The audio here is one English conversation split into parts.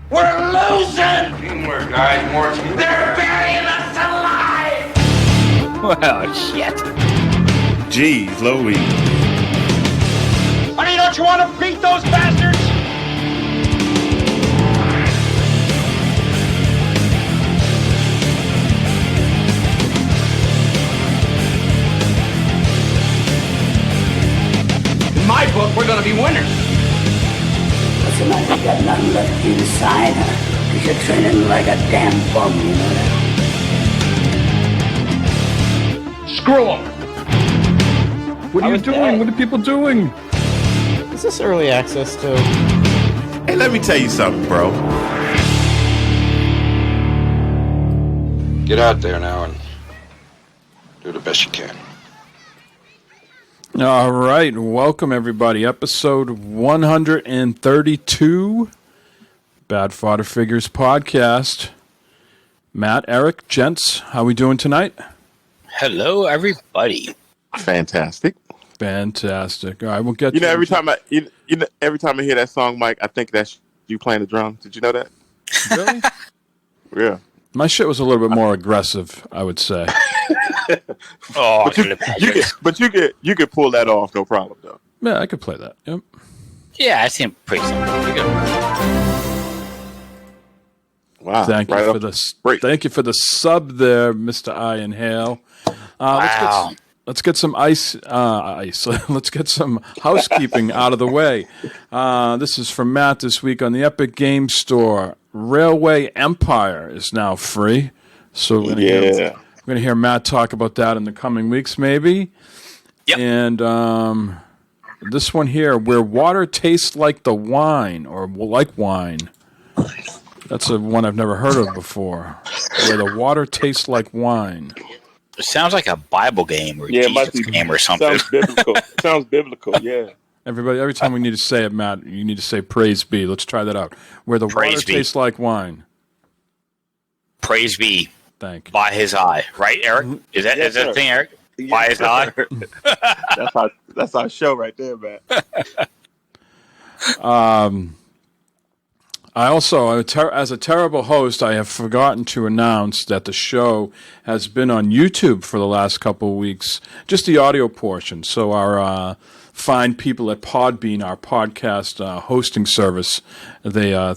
We're losing! Teamwork, guys, more teamwork. They're burying us alive! Well, shit. Jeez Louise. Honey, don't you want to beat those bastards? In my book, we're gonna be winners. Listen, man, you got nothing left inside, huh? Cause you're training like a damn bum, you know that? Screw 'em. What are you doing? What are people doing? Is this early access too? Hey, let me tell you something, bro. Get out there now and do the best you can. All right, welcome everybody. Episode 132, Bad Fodder Figures podcast. Matt, Eric, gents, how we doing tonight? Hello, everybody. Fantastic. Fantastic. All right, we'll get. You know, every time I hear that song, Mike, I think that's you playing the drums. Did you know that? Really? Yeah. My shit was a little bit more aggressive, I would say. Oh, but you could pull that off, no problem though. Yeah, I could play that. Yep. yeah, I seem pretty simple. Pretty good. Wow. Thank you for the sub there, Mr. Ian Hale. Wow. Let's get some ice. Let's get some housekeeping out of the way. This is from Matt this week on the Epic Game Store. Railway Empire is now free, so we're going to hear Matt talk about that in the coming weeks, maybe. Yep. And this one here, Where Water Tastes Like the Wine, or Like Wine. That's a one I've never heard of before. Where the water tastes like wine. It sounds like a Bible game or Jesus game or something. Sounds biblical, yeah. Everybody, every time we need to say it, Matt, you need to say praise be. Let's try that out. Where the water tastes like wine. Praise be. Thank you. By his eye. Right, Eric? Is that a thing, Eric? Yes, by his eye? That's our show right there, man. I also, as a terrible host, I have forgotten to announce that the show has been on YouTube for the last couple of weeks, just the audio portion. So our fine people at Podbean, our podcast hosting service, they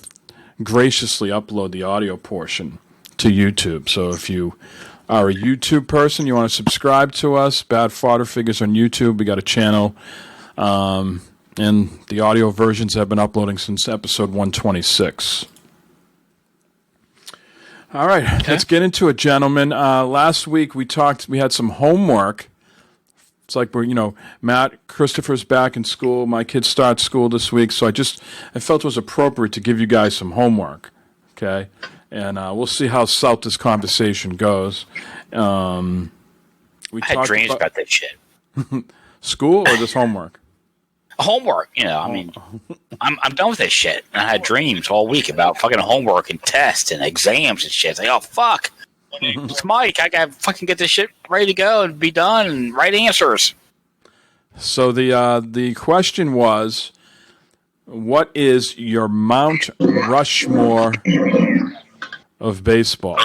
graciously upload the audio portion to YouTube. So if you are a YouTube person, you want to subscribe to us, Bad Fodder Figures on YouTube, we got a channel. And the audio versions have been uploading since episode 126. All right, Let's get into it, gentlemen. Last week we had some homework. It's like Matt, Christopher's back in school. My kids start school this week, so I felt it was appropriate to give you guys some homework. Okay, and we'll see how south this conversation goes. I had dreams about that shit. School or this homework? Homework, I mean, I'm done with this shit. I had dreams all week about fucking homework and tests and exams and shit. It's like, oh, fuck. It's Mike. I got to fucking get this shit ready to go and be done and write answers. So the question was, what is your Mount Rushmore of baseball?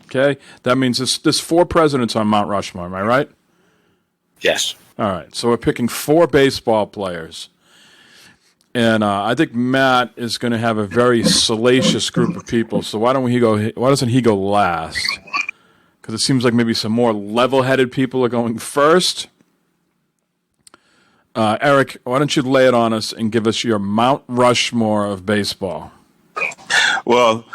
Okay? That means there's 4 presidents on Mount Rushmore, am I right? Yes. All right, so we're picking 4 baseball players. And I think Matt is going to have a very salacious group of people. So why doesn't he go last? Because it seems like maybe some more level-headed people are going first. Eric, why don't you lay it on us and give us your Mount Rushmore of baseball? Well,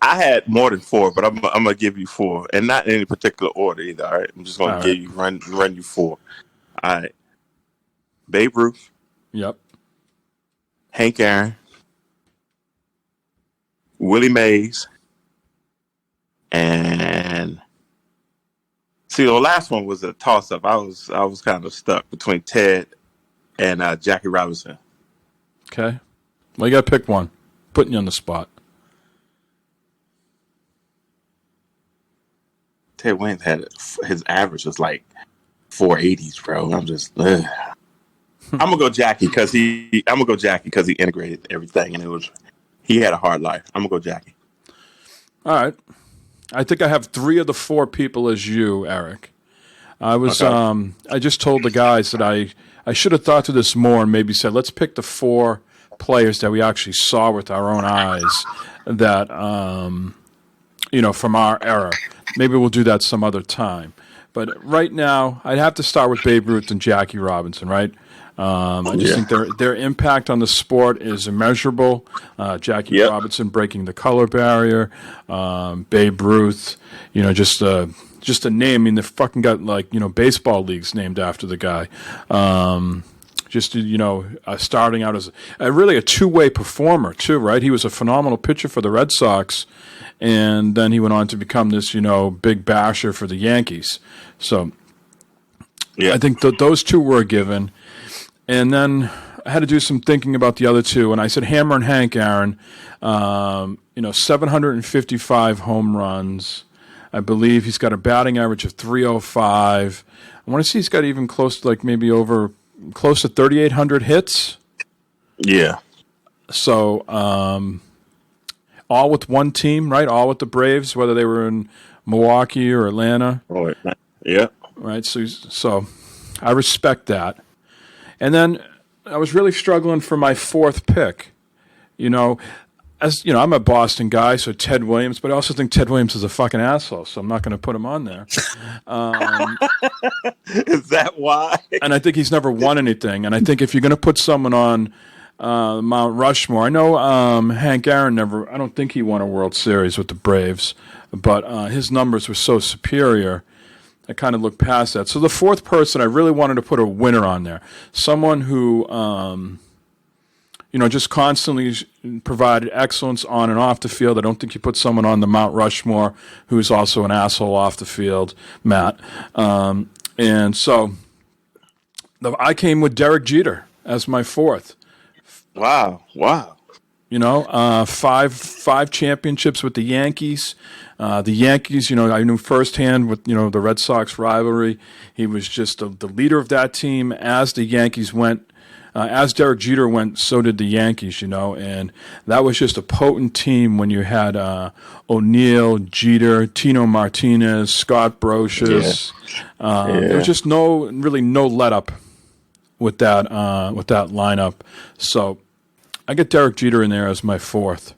I had more than 4, but I'm going to give you 4. And not in any particular order either, all right? I'm just going to run you 4. All right. Babe Ruth. Yep. Hank Aaron. Willie Mays. And see, the last one was a toss-up. I was kind of stuck between Ted and Jackie Robinson. Okay. Well, you got to pick one. Putting you on the spot. Ted Williams had his average was like 480s, bro. I'm just, I'm gonna go Jackie because he integrated everything, and it was he had a hard life. I'm gonna go Jackie. All right. I think I have 3 of the 4 people as you, Eric. I was I just told the guys that I should have thought through this more and maybe said, let's pick the 4 players that we actually saw with our own eyes that from our era. Maybe we'll do that some other time. But right now, I'd have to start with Babe Ruth and Jackie Robinson, right? I just think their impact on the sport is immeasurable. Jackie Robinson breaking the color barrier. Babe Ruth, just a name. I mean, they fucking got baseball leagues named after the guy. Starting out as really a two-way performer too, right? He was a phenomenal pitcher for the Red Sox, and then he went on to become this, big basher for the Yankees. So I think those 2 were a given. And then I had to do some thinking about the other 2, and I said Hammer and Hank Aaron, 755 home runs. I believe he's got a batting average of 305. I want to see he's got even close to close to 3,800 hits. Yeah. So all with one team, right? All with the Braves, whether they were in Milwaukee or Atlanta. Oh, yeah. Right. So I respect that. And then I was really struggling for my 4th pick. I'm a Boston guy, so Ted Williams, but I also think Ted Williams is a fucking asshole, so I'm not going to put him on there. Is that why? And I think he's never won anything. And I think if you're going to put someone on Mount Rushmore, I know Hank Aaron I don't think he won a World Series with the Braves, but his numbers were so superior. I kind of looked past that. So the 4th person, I really wanted to put a winner on there. Someone who, just constantly provided excellence on and off the field. I don't think you put someone on the Mount Rushmore who's also an asshole off the field, Matt. And so I came with Derek Jeter as my 4th. Wow. 5 championships with the Yankees. The Yankees, I knew firsthand with, the Red Sox rivalry. He was just the leader of that team. As the Yankees went, as Derek Jeter went, so did the Yankees, and that was just a potent team when you had O'Neill, Jeter, Tino Martinez, Scott Brocious. There was just no let up with that lineup. So I get Derek Jeter in there as my 4th.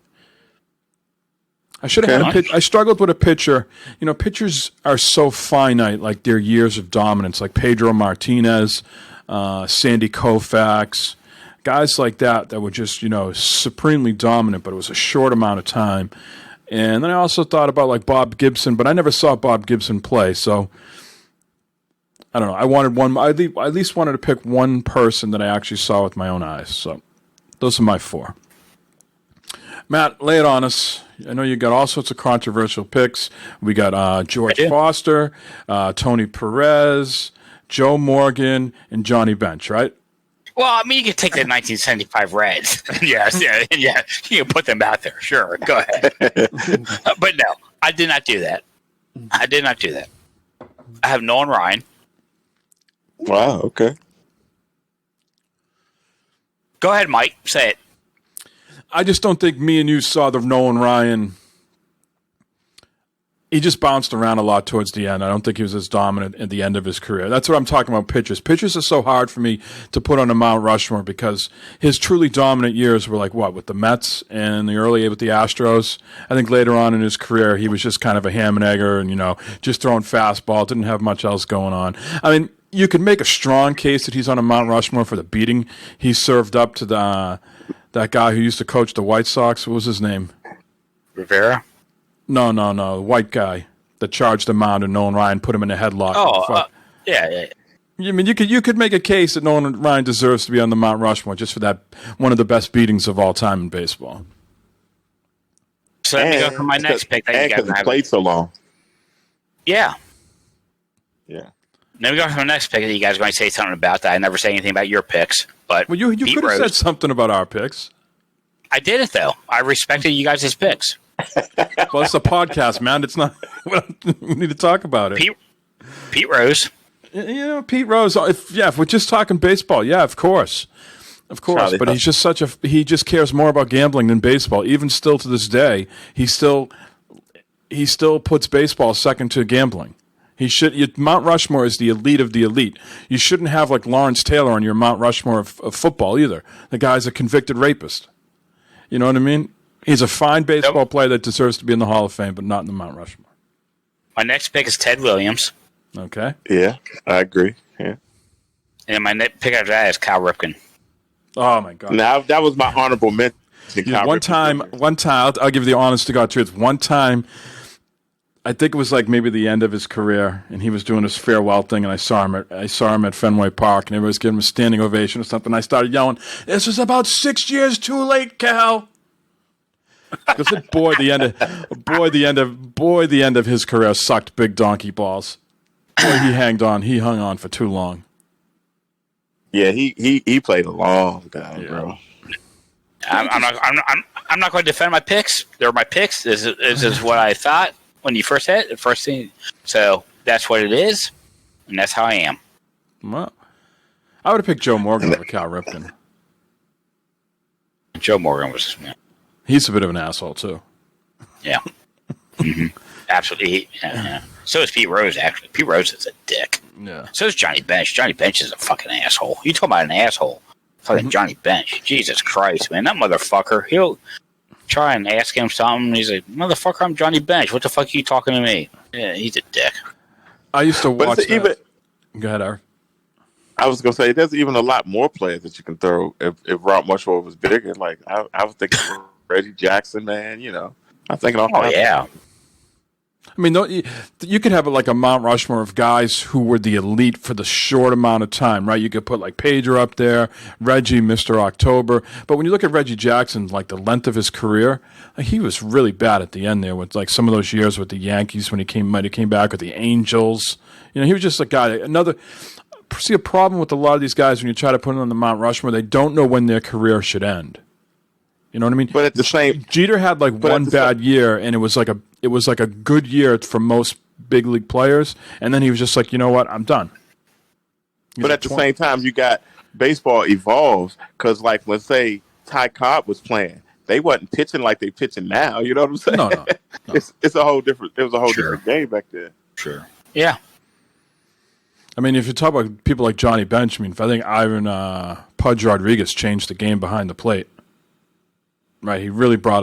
I should have had I struggled with a pitcher. Pitchers are so finite, like their years of dominance, like Pedro Martinez, Sandy Koufax, guys like that were just, supremely dominant, but it was a short amount of time. And then I also thought about like Bob Gibson, but I never saw Bob Gibson play, so I don't know. I wanted one. I at least wanted to pick one person that I actually saw with my own eyes. So those are my 4. Matt, lay it on us. I know you got all sorts of controversial picks. We got George Foster, Tony Perez, Joe Morgan, and Johnny Bench, right? Well, I mean, you can take the 1975 Reds. Yes, yeah. You can put them out there. Sure, go ahead. But no, I did not do that. I have Nolan Ryan. Wow, okay. Go ahead, Mike. Say it. I just don't think me and you saw the Nolan Ryan. He just bounced around a lot towards the end. I don't think he was as dominant at the end of his career. That's what I'm talking about, pitchers. Pitchers are so hard for me to put on a Mount Rushmore because his truly dominant years were like, with the Mets and the early with the Astros. I think later on in his career, he was just kind of a ham and egger and, just throwing fastball, didn't have much else going on. I mean, you could make a strong case that he's on a Mount Rushmore for the beating he served up to that guy who used to coach the White Sox. What was his name? Rivera? No. The white guy that charged the mound and Nolan Ryan put him in a headlock. Yeah. I mean, you could make a case that Nolan Ryan deserves to be on the Mount Rushmore just for that one of the best beatings of all time in baseball. So let me go for my next pick. That you guys have played so long. Yeah. Yeah. Let me go for my next pick that you guys are going to say something about that. I never say anything about your picks. But well, you could have said something about our picks. I didn't, though. I respected you guys' picks. Well, it's a podcast, man. It's not. We need to talk about it. Pete Rose. Pete Rose. If we're just talking baseball, yeah, of course. Of course, Charlie but he's Hustle. just he just cares more about gambling than baseball. Even still to this day, he still puts baseball second to gambling. Mount Rushmore is the elite of the elite. You shouldn't have like Lawrence Taylor on your Mount Rushmore of football either. The guy's a convicted rapist. You know what I mean? He's a fine baseball player that deserves to be in the Hall of Fame, but not in the Mount Rushmore. My next pick is Ted Williams. Okay. Yeah, I agree. Yeah. And my next pick after that is Cal Ripken. Oh my God. Now that was my honorable mention. One time, I'll give you the honest to God truth. One time, I think it was like maybe the end of his career, and he was doing his farewell thing, and I saw him at Fenway Park, and everybody was giving him a standing ovation or something. I started yelling, "This is about 6 years too late, Cal." Because the end of his career sucked big donkey balls. Boy, he hung on for too long. Yeah, he played a long time, bro. I'm not going to defend my picks. They're my picks. This is what I thought when you first hit the first thing. So that's what it is, and that's how I am. Well, I would have picked Joe Morgan over Cal Ripken. Joe Morgan was, He's a bit of an asshole too. yeah, absolutely. Yeah. So is Pete Rose. Actually, Pete Rose is a dick. Yeah. So is Johnny Bench. Johnny Bench is a fucking asshole. You talking about an asshole? Fucking Johnny Bench. Jesus Christ, man, that motherfucker. He'll try and ask him something. He's like, "Motherfucker, I'm Johnny Bench. What the fuck are you talking to me?" Yeah, he's a dick. I used to watch that. Even, go ahead, Eric. I was gonna say there's even a lot more players that you can throw if Rob Mushmore was bigger. Like I was thinking Reggie Jackson, man. You know, I'm thinking all. Oh yeah. I mean, you could have like a Mount Rushmore of guys who were the elite for the short amount of time, right? You could put like Pager up there, Reggie, Mr. October. But when you look at Reggie Jackson, like the length of his career, like, he was really bad at the end there with like some of those years with the Yankees when he might have came back with the Angels. You know, he was just a guy. See a problem with a lot of these guys when you try to put them on the Mount Rushmore, they don't know when their career should end. You know what I mean? But at the same, Jeter had like one bad year, and it was like a good year for most big league players, and then he was just like, you know what, I'm done. But at the same time, you got baseball evolves because, like, let's say Ty Cobb was playing, they wasn't pitching like they pitching now. You know what I'm saying? No. It's a whole different. It was a whole different game back then. Sure. Yeah. I mean, if you talk about people like Johnny Bench, I mean, I think Ivan Pudge Rodriguez changed the game behind the plate. Right, he really brought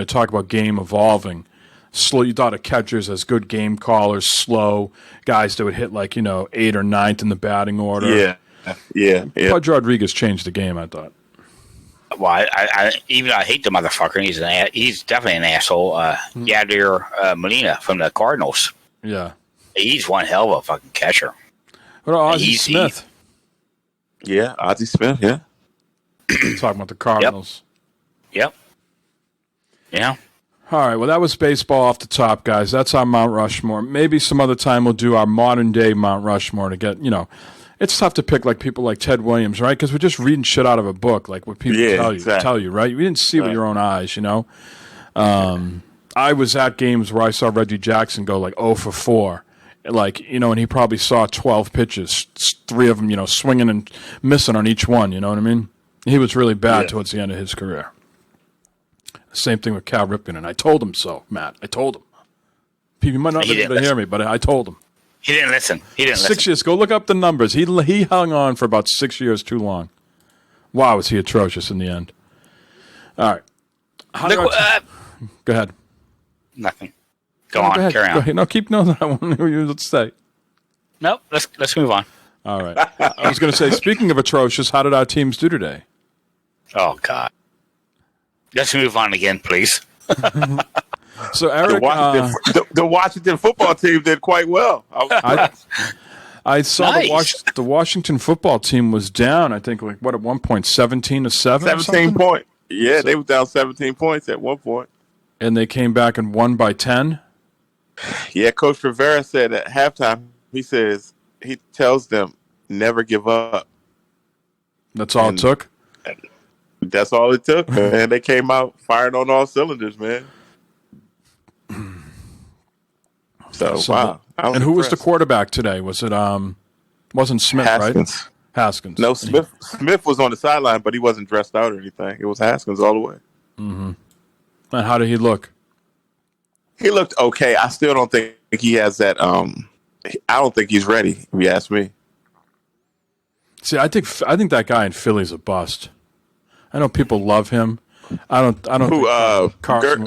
talk about game evolving. Slow, you thought of catchers as good game callers, slow guys that would hit like 8th or 9th in the batting order. Yeah. Pudge Rodriguez changed the game, I thought. Well, I hate the motherfucker. He's definitely an asshole. Yadier Molina from the Cardinals. Yeah, he's one hell of a fucking catcher. What about Ozzie Smith? Yeah, Ozzie Smith. Yeah, talking about the Cardinals. Yep. Yeah. All right. Well, that was baseball off the top, guys. That's our Mount Rushmore. Maybe some other time we'll do our modern day Mount Rushmore to get, it's tough to pick like people like Ted Williams, right? Because we're just reading shit out of a book, like what people tell you, right? We didn't see it with your own eyes, I was at games where I saw Reggie Jackson go like 0 for 4. Like, and he probably saw 12 pitches, 3 of them, swinging and missing on each one, you know what I mean? He was really bad towards the end of his career. Same thing with Cal Ripken, and I told him so, Matt. I told him. People might not be able to hear me, but I told him. He didn't listen. 6 years. Go look up the numbers. He hung on for about 6 years too long. Wow, was he atrocious in the end. All right. Go ahead. Nothing. Go on. Carry on. Go ahead. No, keep knowing that one. Let's say. Nope. Let's move on. All right. I was going to say, speaking of atrocious, how did our teams do today? Oh, God. Let's move on again, please. So, Eric, the Washington football team did quite well. I saw the Washington football team was down, I think, like, at one point, 17-7? 17 points. Yeah, they were down 17 points at one point. And they came back and won by 10? Yeah, Coach Rivera said at halftime, he tells them, never give up. That's all it took? That's all it took, man. They came out firing on all cylinders, man. So wow. And who was the quarterback today? Was it wasn't Smith, Haskins. right? Haskins. No, Smith was on the sideline, but he wasn't dressed out or anything. It was Haskins all the way. Mm-hmm. And how did he look? He looked okay. I still don't think he has that. I don't think he's ready. If you ask me. See, I think that guy in Philly's a bust. I know people love him. I don't. Who? Think Carson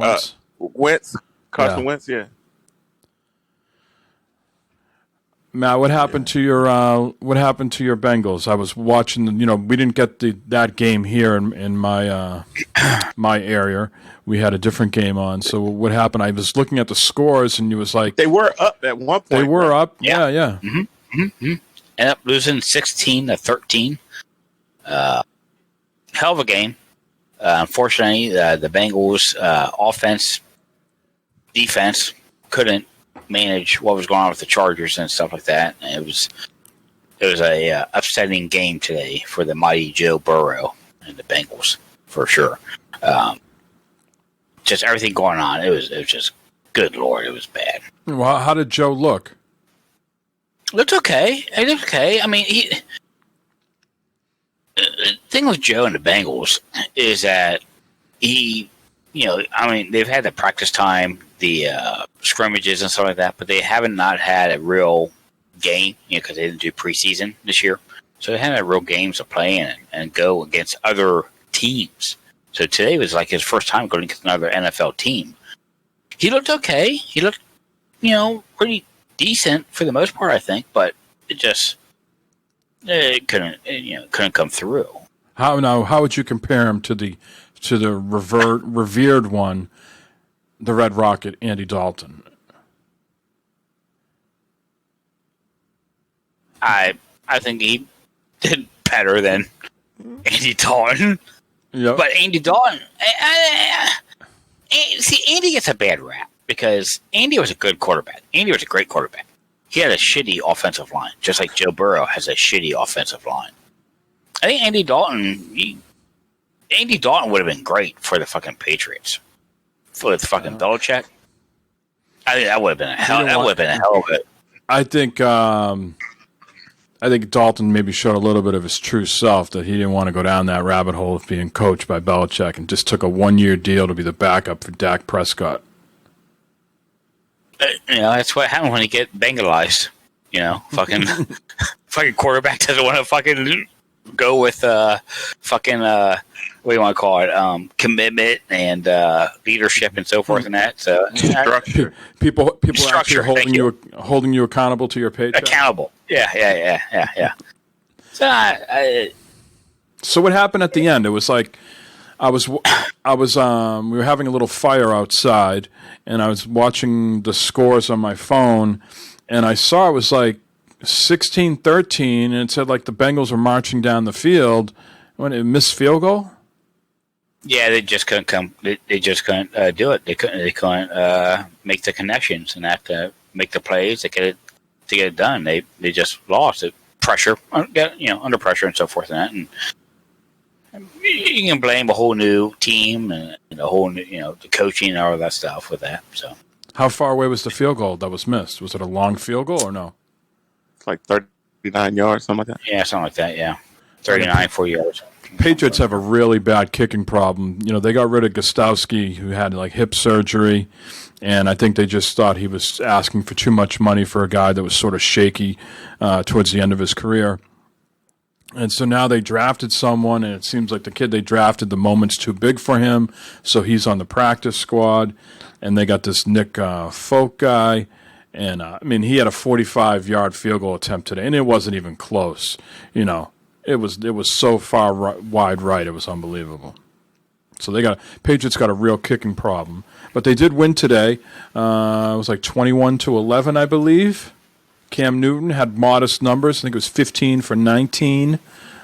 Wentz. Carson Wentz. Yeah. Matt, what happened to your Bengals? I was watching. We didn't get that game here in my my area. We had a different game on. So what happened? I was looking at the scores, and you was like, they were up at one point. They were up. Yeah. Yeah. Mm-hmm. Mm-hmm. Ended up losing 16-13. Hell of a game. Unfortunately, the Bengals offense, defense couldn't manage what was going on with the Chargers and stuff like that. And it was a upsetting game today for the mighty Joe Burrow and the Bengals for sure. Just everything going on. It was just, good Lord, it was bad. Well, how did Joe look? Looked okay. It looked okay. I mean, the thing with Joe and the Bengals is that they've had the practice time, the scrimmages and stuff like that, but they haven't not had a real game, because they didn't do preseason this year. So they haven't had real games to play in and go against other teams. So today was like his first time going against another NFL team. He looked okay. He looked, pretty decent for the most part, I think, but it couldn't come through. How would you compare him to the revered one, the Red Rocket, Andy Dalton? I think he did better than Andy Dalton. Yep. But Andy Dalton, Andy gets a bad rap because Andy was a good quarterback. Andy was a great quarterback. He had a shitty offensive line, just like Joe Burrow has a shitty offensive line. I think Andy Dalton would have been great for the fucking Patriots. For the fucking Belichick. I think that would have been a hell of it. I think Dalton maybe showed a little bit of his true self, that he didn't want to go down that rabbit hole of being coached by Belichick, and just took a 1-year deal to be the backup for Dak Prescott. That's what happened when you get Bengalized. Fucking fucking quarterback doesn't want to fucking go with what do you want to call it? Commitment and leadership and so forth and that. So structure. People structure, actually holding you accountable to your paycheck. Accountable. Yeah. So what happened at the end? It was like we were having a little fire outside, and I was watching the scores on my phone, and I saw it was like 16-13, and it said like the Bengals were marching down the field. When it missed field goal? Yeah, they just couldn't come. They just couldn't do it. They couldn't make the connections and have to make the plays to get it done. They just lost it. Pressure, under pressure and so forth and that. And you can blame a whole new team and a whole new, the coaching and all that stuff with that. So, how far away was the field goal that was missed? Was it a long field goal or no? It's like 39 yards, something like that. Yeah, something like that. Yeah, 39, 4 yards. Patriots have a really bad kicking problem. They got rid of Gostowski, who had like hip surgery, and I think they just thought he was asking for too much money for a guy that was sort of shaky towards the end of his career. And so now they drafted someone, and it seems like the kid they drafted, the moment's too big for him, so he's on the practice squad. And they got this Nick Folk guy, and he had a 45-yard field goal attempt today, and it wasn't even close. It was so far wide right, it was unbelievable. So Patriots got a real kicking problem, but they did win today. It was like 21-11, I believe. Cam Newton had modest numbers. I think it was 15 for 19,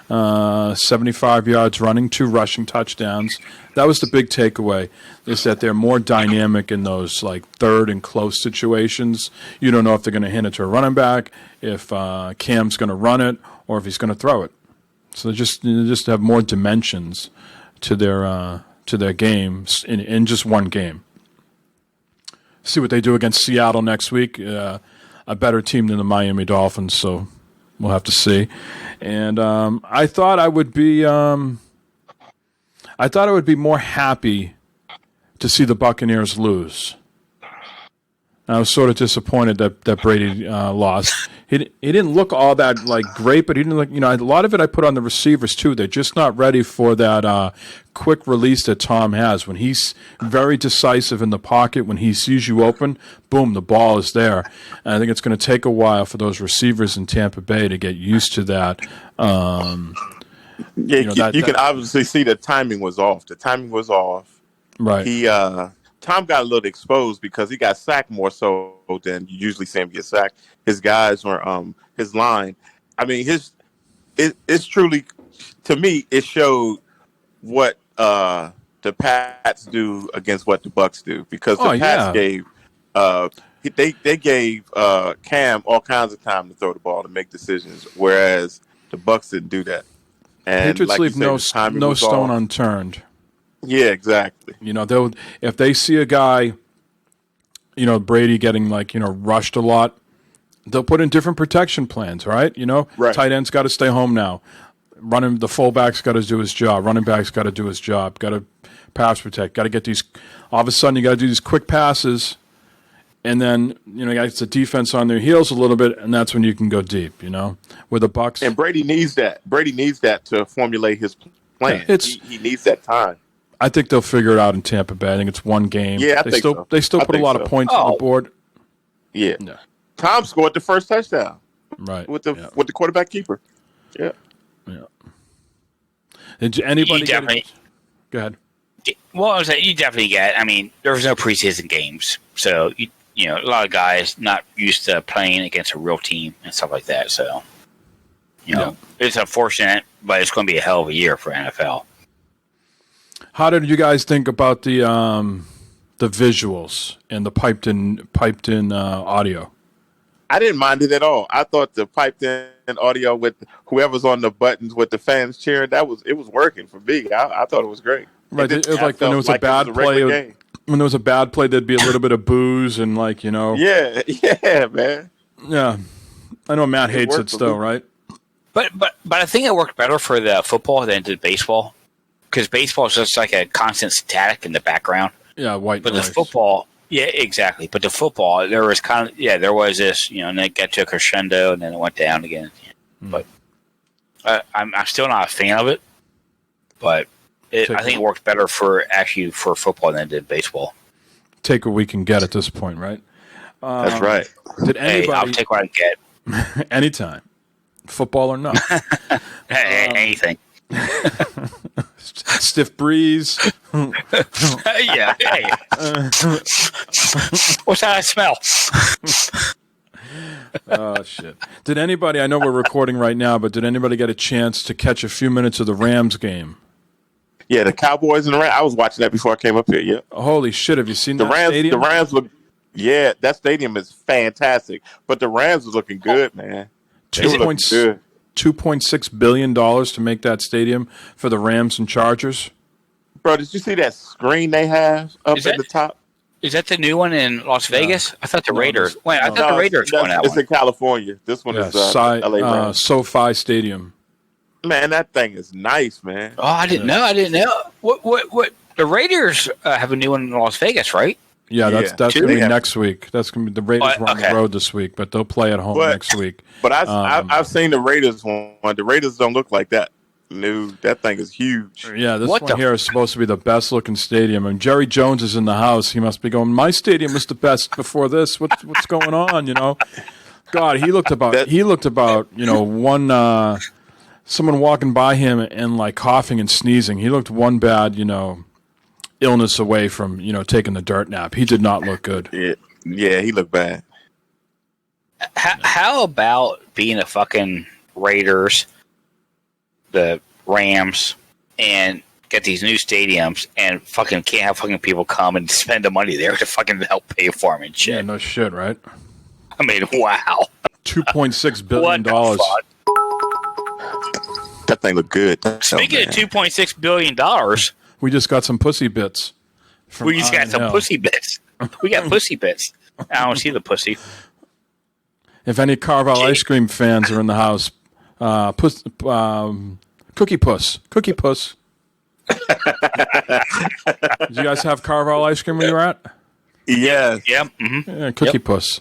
75 yards running, 2 rushing touchdowns. That was the big takeaway, is that they're more dynamic in those like third and close situations. You don't know if they're going to hand it to a running back, if Cam's going to run it, or if he's going to throw it. So they just have more dimensions to their games in just one game. See what they do against Seattle next week. A better team than the Miami Dolphins, so We'll have to see. And I thought I would be more happy to see the Buccaneers lose. I was sort of disappointed that Brady lost. He didn't look all that great, but he didn't look. A lot of it I put on the receivers too. They're just not ready for that quick release that Tom has. When he's very decisive in the pocket, when he sees you open, boom, the ball is there. And I think it's going to take a while for those receivers in Tampa Bay to get used to that. You can obviously see the timing was off. The timing was off. Right. Tom got a little exposed because he got sacked more so than you usually see him get sacked. His guys were his line. I mean, it's truly, to me, it showed what the Pats do against what the Bucs do, because the Pats gave they gave Cam all kinds of time to throw the ball to make decisions, whereas the Bucs didn't do that. And Patriots leave no stone unturned. Yeah, exactly. They'll, if they see a guy, Brady getting rushed a lot, they'll put in different protection plans, right? Right. Tight end's got to stay home now. The fullback's got to do his job. Running back's got to do his job. Got to pass protect. Got to get these. All of a sudden, you got to do these quick passes, and then you got the defense on their heels a little bit, and that's when you can go deep. With the Bucs. And Brady needs that. Brady needs that to formulate his plan. He needs that time. I think they'll figure it out in Tampa Bay. I think it's one game. Yeah, I think so. They still put a lot of points on the board. Yeah. Tom scored the first touchdown. Right. With the quarterback keeper. Yeah. Yeah. Did anybody Go ahead. Well, I was saying, you definitely get. I mean, there was no preseason games, so a lot of guys not used to playing against a real team and stuff like that. So, it's unfortunate, but it's going to be a hell of a year for NFL. How did you guys think about the visuals and the piped in audio? I didn't mind it at all. I thought the piped in audio with whoever's on the buttons with the fans cheering, it was working for me. I thought it was great. Right, it was like when there was a bad play. When there was a bad play, there'd be a little bit of booze and Yeah, man. Yeah, I know Matt hates it still, right? But I think it worked better for the football than it did baseball. Because baseball is just like a constant static in the background. Yeah, white noise. But the football, yeah, exactly. But the football, there was there was this, and then it got to a crescendo, and then it went down again. But I'm still not a fan of it. But I think it worked better for football than it did baseball. Take what we can get at this point, right? That's right. Did anybody? I'll take what I get. Anytime, football or not. Anything. Stiff breeze. Yeah. Hey. What's that I smell? Oh, shit. Did anybody, I know we're recording right now, but did anybody get a chance to catch a few minutes of the Rams game? Yeah, the Cowboys and the Rams. I was watching that before I came up here, yeah. Holy shit, have you seen the that Rams? stadium? The Rams look, that stadium is fantastic. But the Rams was looking good, man. They were looking good. $2.6 billion to make that stadium for the Rams and Chargers. Bro, did you see that screen they have up at the top? Is that the new one in Las Vegas? I thought the Raiders. Wait, I thought the Raiders won that one. It's in California. This one is LA Rams. SoFi Stadium. Man, that thing is nice, man. Oh, I didn't know. What? The Raiders have a new one in Las Vegas, right? Yeah, that's going to be next week. That's going to be the Raiders were on the road this week, but they'll play at home next week. But I've seen the Raiders one. The Raiders don't look like that. No, that thing is huge. Yeah, this one here is supposed to be the best looking stadium. And Jerry Jones is in the house. He must be going, my stadium was the best before this. What's going on, God, he looked about, one someone walking by him and coughing and sneezing. He looked one bad, illness away from, taking the dirt nap. He did not look good. Yeah, he looked bad. How about being a fucking Raiders, the Rams, and get these new stadiums and fucking can't have fucking people come and spend the money there to fucking help pay for them and shit. Yeah, no shit, right? I mean, wow. $2.6 billion. That thing looked good. Speaking of $2.6 billion, we just got some pussy bits. We just got some pussy bits. We got pussy bits. I don't see the pussy. If any Carvel ice cream fans are in the house, Cookie Puss. Did you guys have Carvel ice cream where you were at? Yeah. Yeah. Mm-hmm. Yeah, Cookie Puss.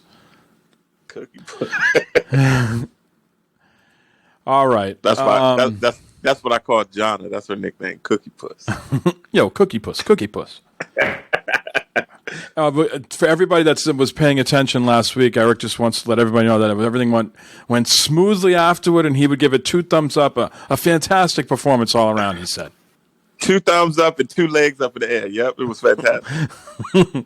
Cookie Puss. All right. That's why. That's what I call Jonna. That's her nickname, Cookie Puss. Yo, Cookie Puss. But for everybody that was paying attention last week, Eric just wants to let everybody know that everything went smoothly afterward, and he would give it 2 thumbs up. A fantastic performance all around, he said. 2 thumbs up and 2 legs up in the air. Yep, it was fantastic. It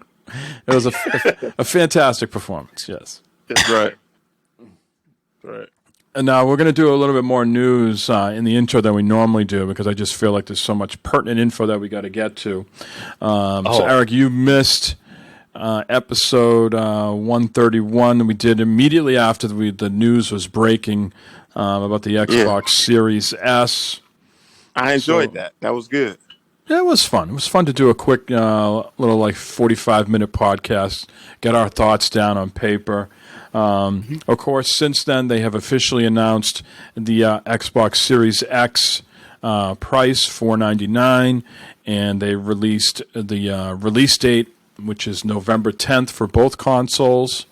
was a fantastic performance, yes. That's right. Right. And now we're going to do a little bit more news in the intro than we normally do because I just feel like there's so much pertinent info that we got to get to. So, Eric, you missed episode 131 that we did immediately after the news was breaking about the Xbox Series S. I enjoyed that. That was good. Yeah, it was fun. It was fun to do a quick little 45-minute podcast, get our thoughts down on paper. Of course, since then, they have officially announced the Xbox Series X price, $499, and they released the release date, which is November 10th for both consoles,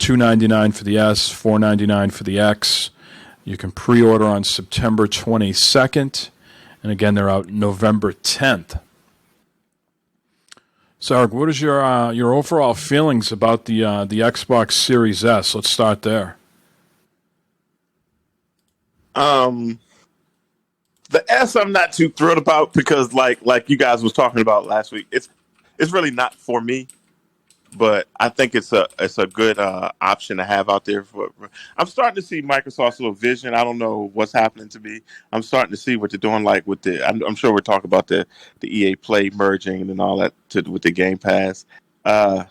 $299 for the S, $499 for the X. You can pre-order on September 22nd, and again, they're out November 10th. So, Eric, what is your overall feelings about the Xbox Series S? Let's start there. The S I'm not too thrilled about because, like you guys was talking about last week, it's really not for me. But I think it's a good option to have out there. I'm starting to see Microsoft's little vision. I don't know what's happening to me. I'm starting to see what they're doing, like with I'm sure we're talking about the EA Play merging and all that with the Game Pass. The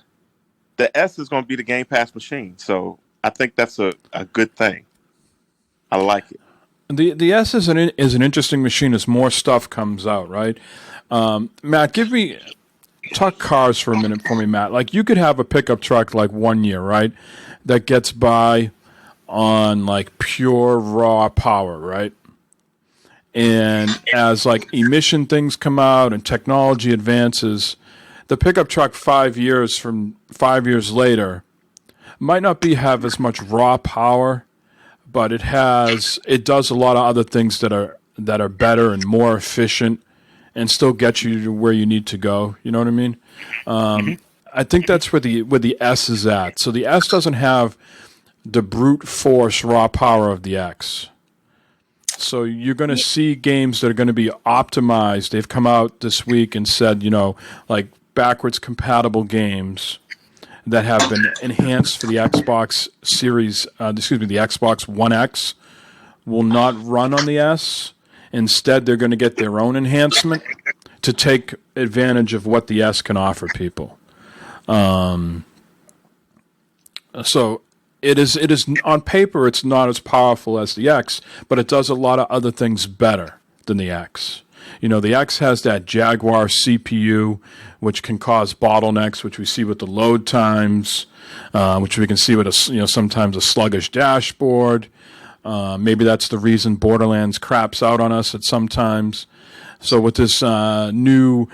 S is going to be the Game Pass machine, so I think that's a good thing. I like it. The S is an interesting machine as more stuff comes out, right? Matt, talk cars for a minute for me, Matt. Like, you could have a pickup truck like 1 year, right, that gets by on like pure raw power, right? And as like emission things come out and technology advances, the pickup truck 5 years later might not have as much raw power, but it does a lot of other things that are better and more efficient and still get you to where you need to go. You know what I mean? I think that's where the S is at. So the S doesn't have the brute force raw power of the X. So you're going to see games that are going to be optimized. They've come out this week and said, like backwards compatible games that have been enhanced for the Xbox Series, the Xbox One X will not run on the S. Instead, they're going to get their own enhancement to take advantage of what the S can offer people. So it is on paper, it's not as powerful as the X, but it does a lot of other things better than the X. The X has that Jaguar CPU, which can cause bottlenecks, which we see with the load times, which we can see with sometimes a sluggish dashboard. Maybe that's the reason Borderlands craps out on us at some times. So with this new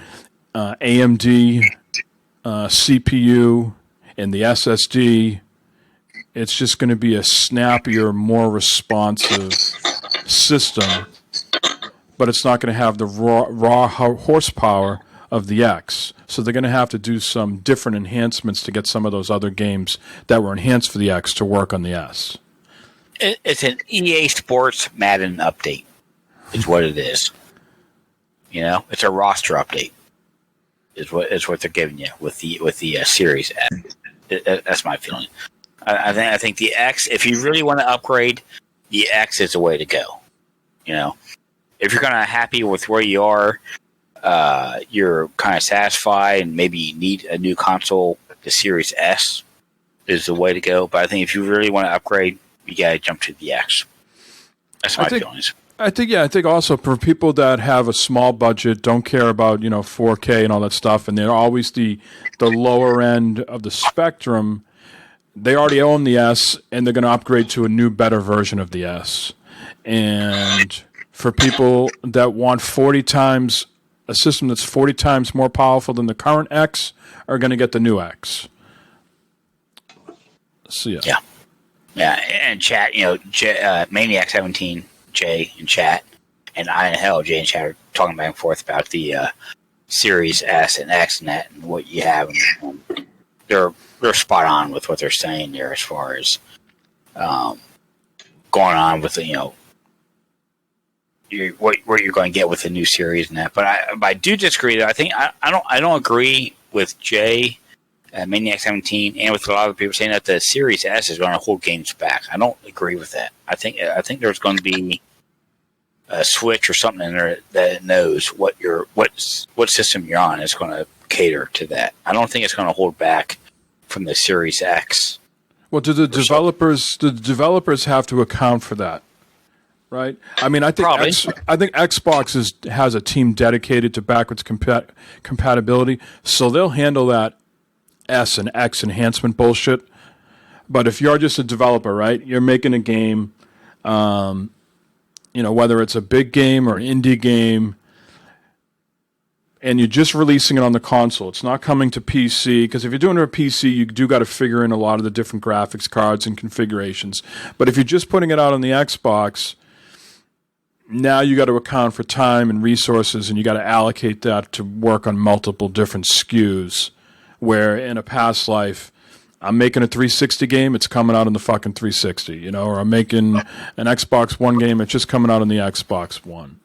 AMD CPU and the SSD, it's just going to be a snappier, more responsive system, but it's not going to have the raw horsepower of the X. So they're going to have to do some different enhancements to get some of those other games that were enhanced for the X to work on the S. It's an EA Sports Madden update, is what it is. It's a roster update, is what they're giving you with the Series S. That's my feeling. I think the X, if you really want to upgrade, the X is the way to go. If you're kind of happy with where you are, you're kind of satisfied, and maybe you need a new console, the Series S is the way to go. But I think if you really want to upgrade, you gotta jump to the X. That's my feelings. I think also for people that have a small budget, don't care about 4K and all that stuff, and they're always the lower end of the spectrum, they already own the S, and they're going to upgrade to a new, better version of the S. And for people that want 40 times a system that's 40 times more powerful than the current X, are going to get the new X. So yeah, and chat, Maniac 17 Jay in chat, and I and Hell Jay in chat are talking back and forth about the Series S and X and that, and what you have. And they're spot on with what they're saying there as far as going on with the what you're going to get with the new series and that. But I do disagree. I think I don't agree with Jay. Maniac 17, and with a lot of people saying that the Series S is going to hold games back. I don't agree with that. I think there's going to be a switch or something in there that knows what system you're on is going to cater to that. I don't think it's going to hold back from the Series X. Well, do the developers have to account for that? Right. I mean, I think Xbox has a team dedicated to backwards compatibility, so they'll handle that S and X enhancement bullshit. But if you're just a developer, right, you're making a game, whether it's a big game or an indie game, and you're just releasing it on the console, it's not coming to PC, because if you're doing it on PC, you do got to figure in a lot of the different graphics cards and configurations. But if you're just putting it out on the Xbox, now you got to account for time and resources, and you got to allocate that to work on multiple different SKUs. Where in a past life, I'm making a 360 game, it's coming out on the fucking 360, or I'm making an Xbox One game, it's just coming out on the Xbox One.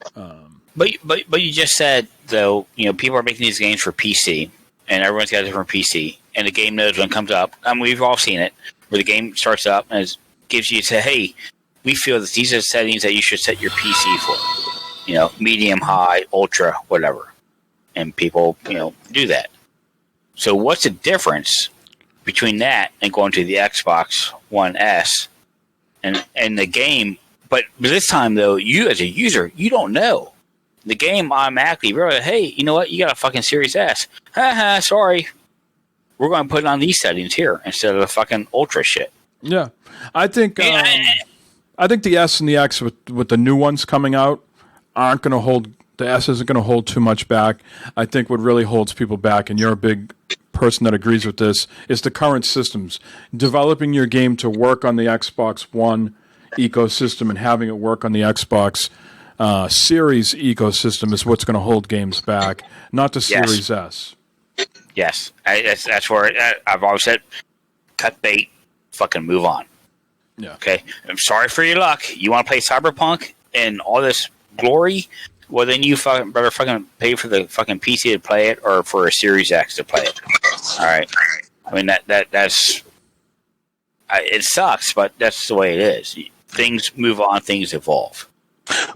But you just said, though, people are making these games for PC, and everyone's got a different PC, and the game knows when it comes up. I mean, we've all seen it, where the game starts up and it gives you, say, hey, we feel that these are the settings that you should set your PC for. Medium, high, ultra, whatever. And people, do that. So what's the difference between that and going to the Xbox One S and the game? But this time, though, you as a user, you don't know. The game automatically realizes, hey, you know what? You got a fucking Series S. Sorry. We're going to put it on these settings here instead of the fucking Ultra shit. Yeah. I think the S and the X with the new ones coming out aren't going to hold. The S isn't going to hold too much back. I think what really holds people back, and you're a big person that agrees with this, is the current systems. Developing your game to work on the Xbox One ecosystem and having it work on the Xbox Series ecosystem is what's going to hold games back, not the Series S. Yes. That's where I've always said, cut bait, fucking move on. Yeah. Okay? I'm sorry for your luck. You want to play Cyberpunk and all this glory? Well, then you better fucking pay for the fucking PC to play it, or for a Series X to play it. All right. I mean that's it sucks, but that's the way it is. Things move on, things evolve.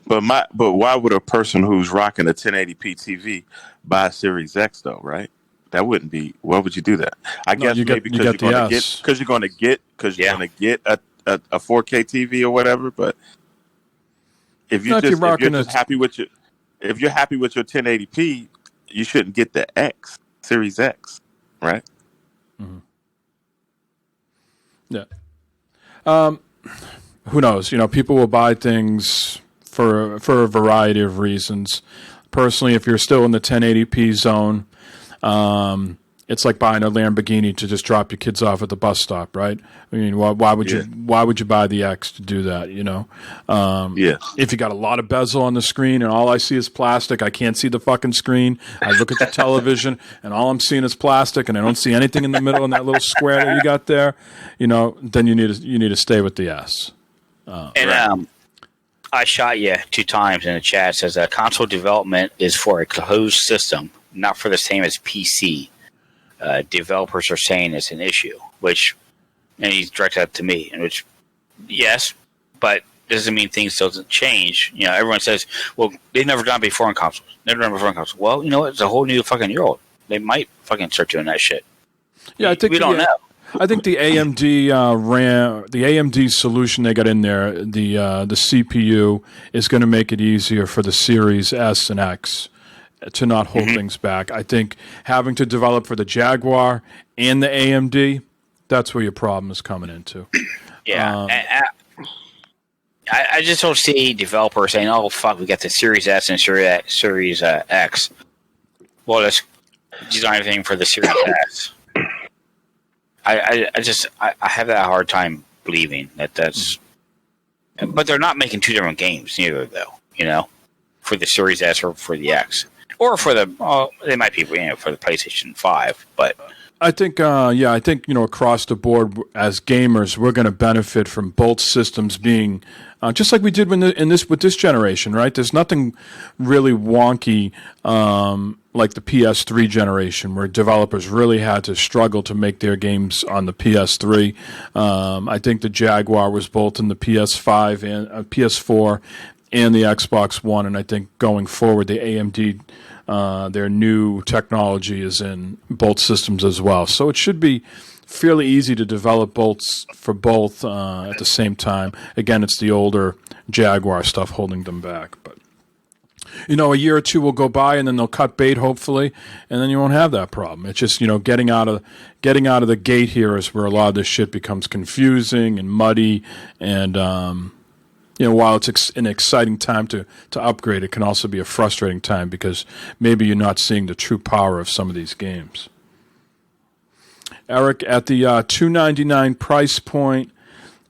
But why would a person who's rocking a 1080p TV buy a Series X though? Right? That wouldn't be. Why would you do that? I guess maybe because you're going to get a 4K TV or whatever. But if you're just happy with your 1080p, you shouldn't get the X, Series X, right? Mm-hmm. Yeah. Who knows? People will buy things for a variety of reasons. Personally, if you're still in the 1080p zone, it's like buying a Lamborghini to just drop your kids off at the bus stop, right? I mean, why would you buy the X to do that? If you got a lot of bezel on the screen and all I see is plastic, I can't see the fucking screen. I look at the television and all I'm seeing is plastic, and I don't see anything in the middle in that little square that you got there. Then you need to stay with the S. I shot you 2 times in the chat. It says console development is for a closed system, not for the same as PC. Developers are saying it's an issue, and he's directed that to me, and which, yes, but doesn't mean things doesn't change. Everyone says, well, they've never done it before in consoles. Never done it before in consoles. Well, you know what? It's a whole new fucking world. They might fucking start doing that shit. Yeah, I think we don't know. I think the AMD the AMD solution they got in there, the CPU is going to make it easier for the Series S and X to not hold things back. I think having to develop for the Jaguar and the AMD That's where your problem is coming into. Yeah. I just don't see developers saying, "Oh fuck, we got the Series S and Series X. Well, let's design everything for the Series S." I have that hard time believing that's. But they're not making two different games, neither, though. You know, for the Series S or for the X, or for the they might be for the PlayStation 5, but. I think, across the board as gamers, we're going to benefit from both systems being just like we did with this generation, right? There's nothing really wonky like the PS3 generation, where developers really had to struggle to make their games on the PS3. I think the Jaguar was both in the PS5 and PS4 and the Xbox One, and I think going forward, the AMD. Their new technology is in both systems as well. So it should be fairly easy to develop both for both at the same time. Again, it's the older Jaguar stuff holding them back. But, a year or two will go by and then they'll cut bait, hopefully, and then you won't have that problem. It's just, getting out of the gate here is where a lot of this shit becomes confusing and muddy and, while it's an exciting time to upgrade, it can also be a frustrating time because maybe you're not seeing the true power of some of these games. Eric, at the $2.99 price point,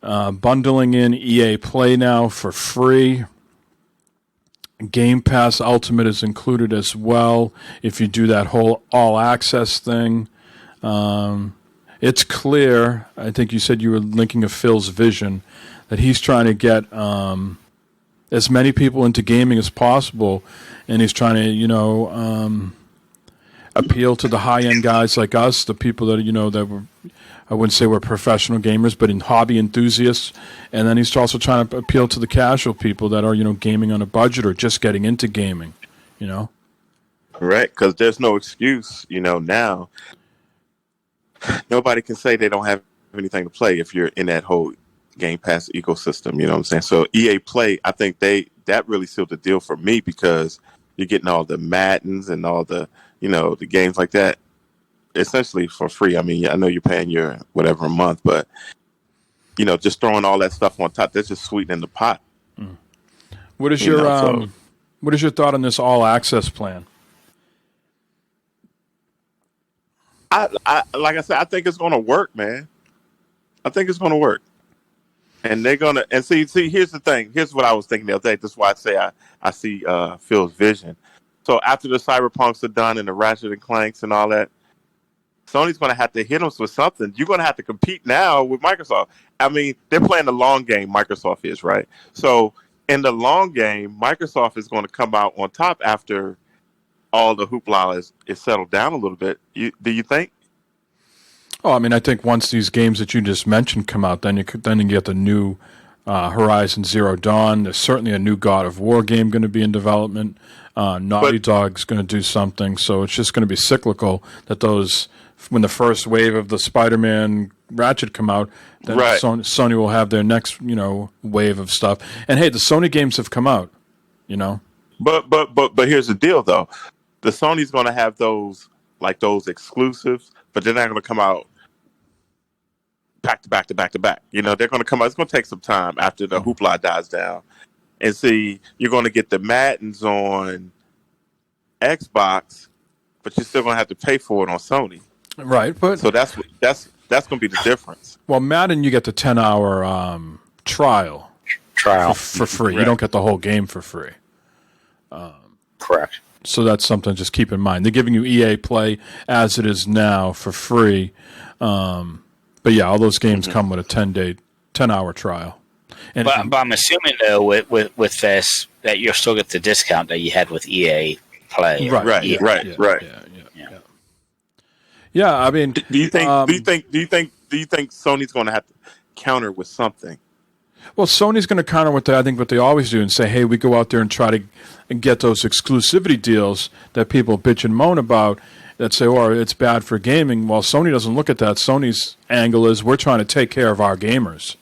bundling in EA Play now for free. Game Pass Ultimate is included as well if you do that whole all-access thing. It's clear, I think you said you were linking a Phil's vision, that he's trying to get as many people into gaming as possible, and he's trying to, appeal to the high-end guys like us, the people that, that were, I wouldn't say we're professional gamers, but in hobby enthusiasts, and then he's also trying to appeal to the casual people that are, gaming on a budget or just getting into gaming, Right, because there's no excuse, now. Nobody can say they don't have anything to play if you're in that whole Game Pass ecosystem, you know what I'm saying? So EA Play, I think that really sealed the deal for me because you're getting all the Maddens and all the, the games like that essentially for free. I mean, I know you're paying your whatever a month, but, just throwing all that stuff on top, that's just sweetening the pot. Mm. What is your thought on this all access plan? I like I said, I think it's going to work, man. I think it's going to work. And they're gonna see. Here's the thing. Here's what I was thinking the other day. This is why I say I see Phil's vision. So after the Cyberpunks are done and the Ratchet and Clanks and all that, Sony's gonna have to hit them with something. You're gonna have to compete now with Microsoft. I mean, they're playing the long game. Microsoft is, right. So in the long game, Microsoft is going to come out on top after all the hoopla is settled down a little bit. Do you think? Oh, I mean, I think once these games that you just mentioned come out, then you get the new Horizon Zero Dawn. There's certainly a new God of War game going to be in development. Naughty Dog's going to do something. So it's just going to be cyclical that when the first wave of the Spider-Man Ratchet come out, then right. Sony will have their next, wave of stuff. And hey, the Sony games have come out, But here's the deal, though. The Sony's going to have those exclusives, but they're not going to come out back to back to back to back. They're going to come out. It's going to take some time after the hoopla dies down. And see, you're going to get the Maddens on Xbox, but you're still going to have to pay for it on Sony. Right, but so that's going to be the difference. Well, Madden, you get the 10-hour trial for free. Right. You don't get the whole game for free. Correct. So that's something to just keep in mind. They're giving you EA Play as it is now for free. But yeah, all those games come with a 10-hour trial. But I'm assuming though with this that you'll still get the discount that you had with EA Play. Right. Yeah, I mean, do you think Sony's going to have to counter with something? Well, Sony's going to counter what they always do and say, hey, we go out there and try to get those exclusivity deals that people bitch and moan about that say, oh, it's bad for gaming. Well, Sony doesn't look at that. Sony's angle is we're trying to take care of our gamers.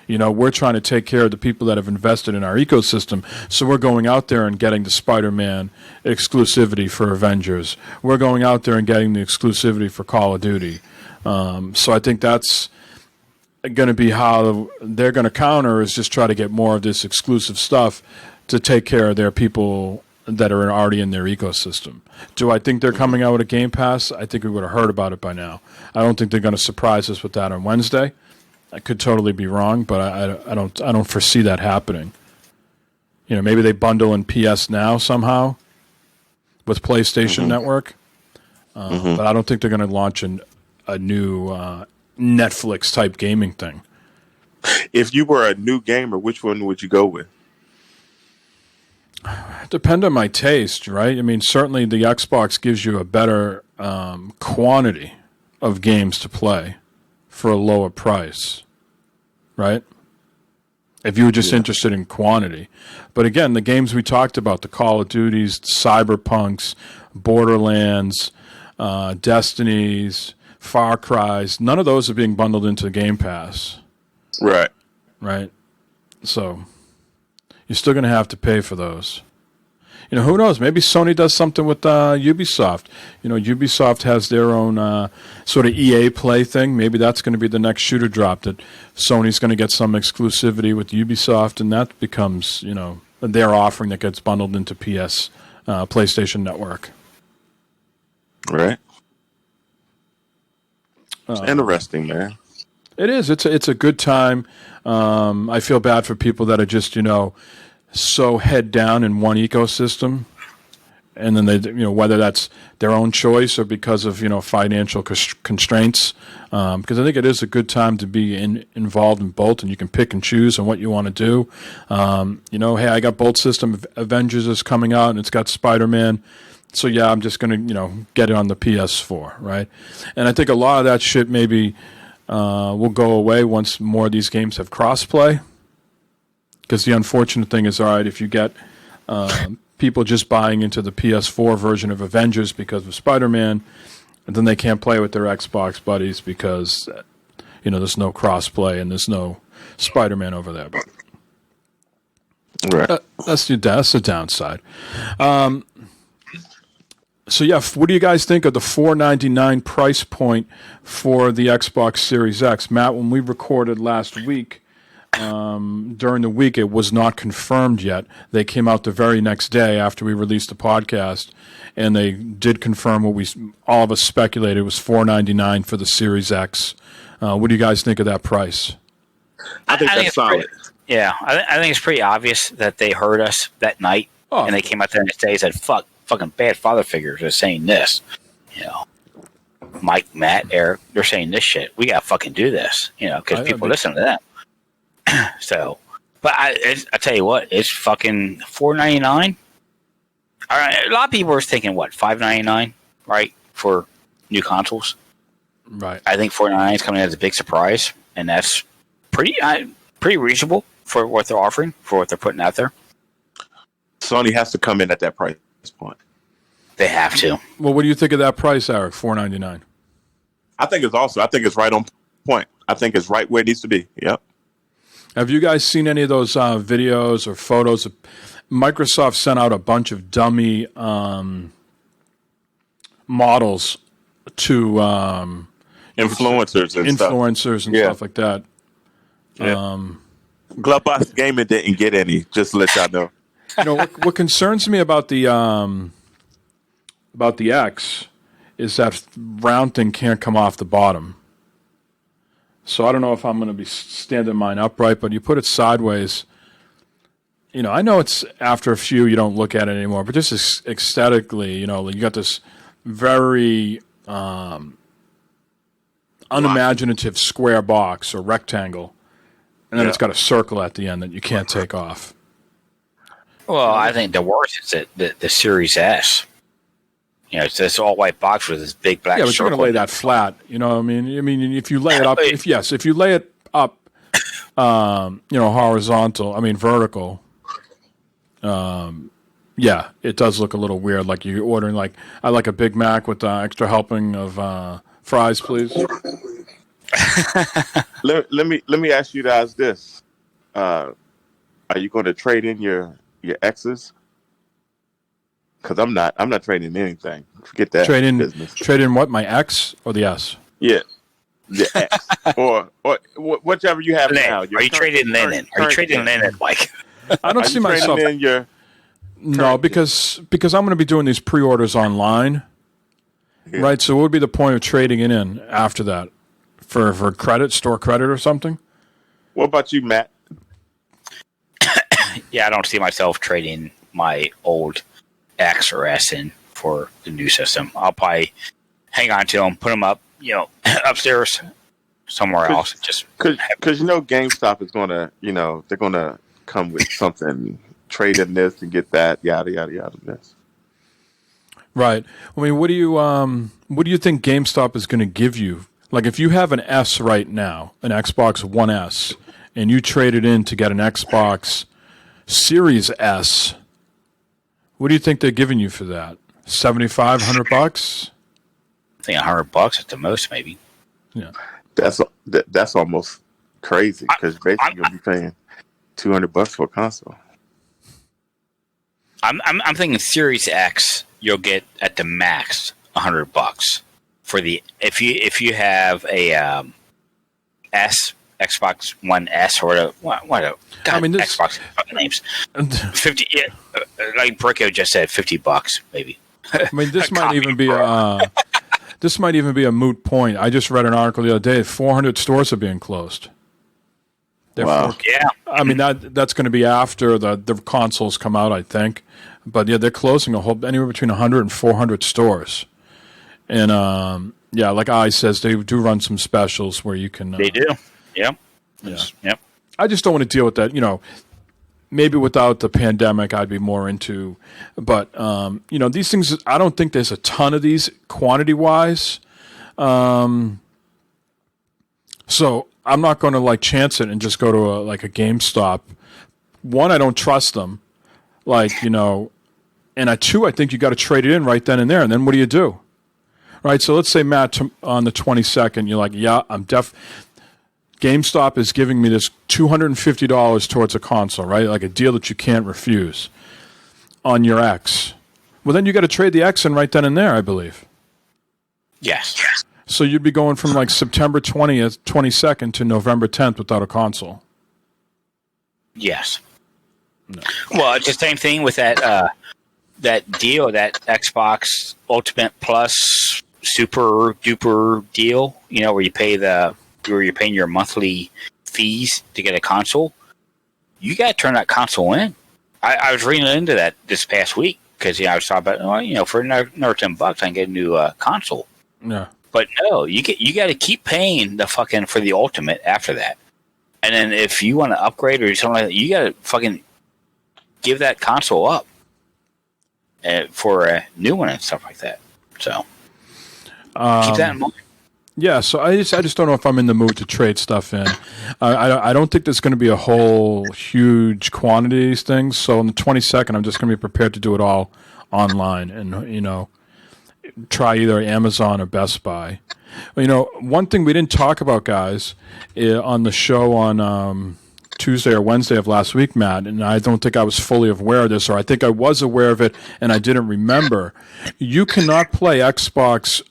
We're trying to take care of the people that have invested in our ecosystem. So we're going out there and getting the Spider-Man exclusivity for Avengers. We're going out there and getting the exclusivity for Call of Duty. So I think that's going to be how they're going to counter, is just try to get more of this exclusive stuff to take care of their people that are already in their ecosystem. Do I think they're coming out with a Game Pass? I think we would have heard about it by now. I don't think they're going to surprise us with that on Wednesday. I could totally be wrong, but I don't foresee that happening. Maybe they bundle in PS Now somehow with PlayStation Network, but I don't think they're going to launch a new Netflix type gaming thing. If you were a new gamer, which one would you go with? Depend on my taste, right? I mean, certainly the Xbox gives you a better quantity of games to play for a lower price, right? If you were just interested in quantity. But again, the games we talked about, the Call of Duties, Cyberpunks, Borderlands, Destinies, Far Cries, none of those are being bundled into the Game Pass. Right. Right? So you're still going to have to pay for those. Who knows? Maybe Sony does something with Ubisoft. Ubisoft has their own sort of EA Play thing. Maybe that's going to be the next shooter drop, that Sony's going to get some exclusivity with Ubisoft, and that becomes, their offering that gets bundled into PlayStation Network. Right. It's interesting, man. It is. It's a good time. I feel bad for people that are just, so head down in one ecosystem, and then they, whether that's their own choice or because of financial constraints. Because I think it is a good time to be involved in both, and you can pick and choose on what you want to do. Hey, I got both system. Avengers is coming out, and it's got Spider-Man. So yeah, I'm just going to get it on the PS4, right? And I think a lot of that shit maybe will go away once more of these games have crossplay. Because the unfortunate thing is, all right, if you get people just buying into the PS4 version of Avengers because of Spider-Man, and then they can't play with their Xbox buddies because, there's no crossplay and there's no Spider-Man over there. But right. That's the downside. So yeah, what do you guys think of the $499 price point for the Xbox Series X? Matt, when we recorded last week, during the week, it was not confirmed yet. They came out the very next day after we released the podcast, and they did confirm what we all of us speculated was $499 for the Series X. What do you guys think of that price? I think that's solid. I think it's pretty obvious that they heard us that night, and they came out there the next day and said, fucking bad father figures are saying this. Mike, Matt, Eric, they're saying this shit. We got to fucking do this, because people listen to them. So, but I tell you what, it's fucking $499. All right, a lot of people are thinking what, $599, right, for new consoles. Right. I think $499 is coming as a big surprise, and that's pretty reasonable for what they're offering, for what they're putting out there. Sony has to come in at that price point. They have to. Well, what do you think of that price, Eric? $499. I think it's right on point. I think it's right where it needs to be. Yep. Have you guys seen any of those videos or photos? Microsoft sent out a bunch of dummy models to influencers and stuff like that. Yeah. Globus Gaming didn't get any. Just to let y'all know. What concerns me about the X is that round thing can't come off the bottom. So I don't know if I'm going to be standing mine upright, but you put it sideways. I know it's after a few you don't look at it anymore, but just aesthetically, you got this very unimaginative square box or rectangle, and then it's got a circle at the end that you can't take off. Well, I think the worst is the Series S. It's this all white box with this big black circle. Yeah, but you're going to lay that flat. You know what I mean? If you lay it up, if you lay it up, horizontal, vertical, it does look a little weird. Like you're ordering, I like a Big Mac with extra helping of fries, please. let me ask you guys this: Are you going to trade in your X's? Because I'm not trading anything. Forget that business. Trade in what? My X or the S? Yeah, the X or whichever you have now. Are you trading linen? Are you trading linen, Mike? I don't see myself. In your no, because I'm going to be doing these pre-orders online, right? So what would be the point of trading it in after that for credit, store credit, or something? What about you, Matt? Yeah, I don't see myself trading my old X or S in for the new system. I'll probably hang on to them, put them up, upstairs somewhere else. Just because GameStop is gonna, they're gonna come with something, trade in this and get that, yada yada yada. This. Right. I mean, what do you think GameStop is going to give you? Like, if you have an S right now, an Xbox One S, and you trade it in to get an Xbox Series S, what do you think they're giving you for that? $75, $100? I think $100 at the most, maybe. Yeah, that's almost crazy because basically you'll be paying $200 for a console. I'm thinking Series X, you'll get at the max $100 for the if you have a Xbox One S or what Xbox fucking names 50 like Bricko just said $50 maybe. I mean, this might even be a moot point. I just read an article the other day. 400 stores are being closed. Wow. Yeah. I mean, that's going to be after the consoles come out, I think. But yeah, they're closing anywhere between 100 and 400 stores. And like I says, they do run some specials where you can. They do. Yeah. Yep. I just don't want to deal with that. Maybe without the pandemic, I'd be more into. But these things. I don't think there's a ton of these quantity wise. So I'm not going to chance it and just go to a GameStop. One, I don't trust them. And two, I think you got to trade it in right then and there. And then what do you do? Right. So let's say, Matt, on the 22nd, you're like, yeah, GameStop is giving me this $250 towards a console, right? Like a deal that you can't refuse on your X. Well, then you got to trade the X in right then and there, I believe. Yes. So you'd be going from September 20th, 22nd to November 10th without a console. Yes. No. Well, it's the same thing with that deal, that Xbox Ultimate Plus super duper deal, where you pay where you're paying your monthly fees to get a console. You got to turn that console in. I was reading into that this past week because I was talking about for another $10 I can get a new console. Yeah. But no, you got to keep paying the fucking for the Ultimate after that, and then if you want to upgrade or something like that, you got to fucking give that console up for a new one and stuff like that. So keep that in mind. Yeah, so I just don't know if I'm in the mood to trade stuff in. I don't think there's going to be a whole huge quantity of these things. So on the 22nd, I'm just going to be prepared to do it all online and try either Amazon or Best Buy. One thing we didn't talk about, guys, on the show on Tuesday or Wednesday of last week, Matt, and I don't think I was fully aware of this, or I think I was aware of it and I didn't remember. You cannot play Xbox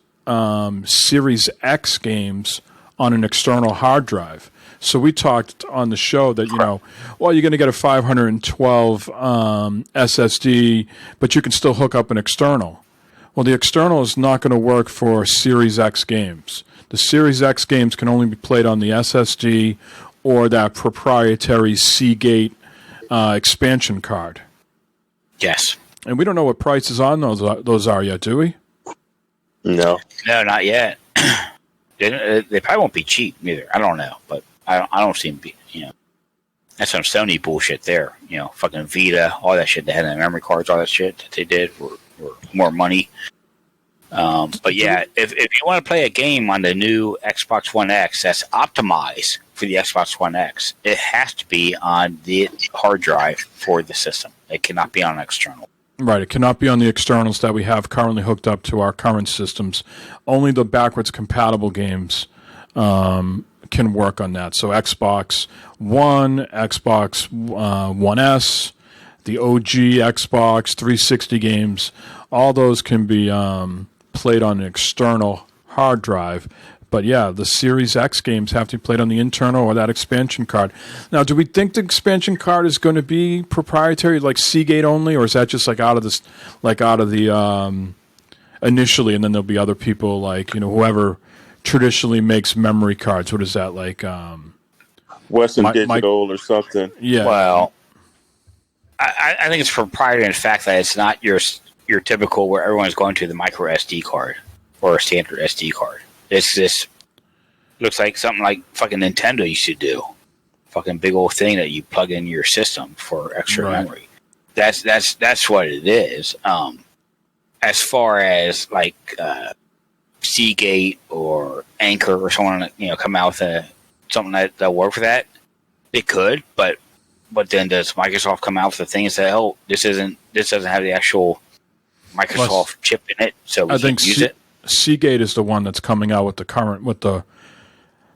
Series X games on an external hard drive. So we talked on the show that, you're going to get a 512 SSD, but you can still hook up an external. Well, the external is not going to work for Series X games. The Series X games can only be played on the SSD or that proprietary Seagate expansion card. Yes. And we don't know what prices on those are yet, do we? No, not yet. They probably won't be cheap either. I don't know, but I don't see them be. That's some Sony bullshit there. Fucking Vita, all that shit. They had the memory cards, all that shit that they did were more money. But yeah, if you want to play a game on the new Xbox One X that's optimized for the Xbox One X, it has to be on the hard drive for the system. It cannot be on an external. Right, it cannot be on the externals that we have currently hooked up to our current systems. Only the backwards compatible games can work on that. So Xbox One, Xbox One S, the OG Xbox 360 games, all those can be played on an external hard drive. But yeah, the Series X games have to be played on the internal or that expansion card. Now, do we think the expansion card is going to be proprietary, like Seagate only, or is that just like out of the initially, and then there'll be other people like whoever traditionally makes memory cards? What is that like? Western Digital or something. Yeah. Well, I think it's proprietary in the fact that it's not your typical where everyone's going to the micro SD card or a standard SD card. It's this looks like something like fucking Nintendo used to do. Fucking big old thing that you plug in your system for extra memory. That's what it is. As far as like Seagate or Anchor or someone come out with something that work for that, it could, but then does Microsoft come out with the thing and say, "Oh, this doesn't have the actual Microsoft chip in it, so we can't use it"? Seagate is the one that's coming out with the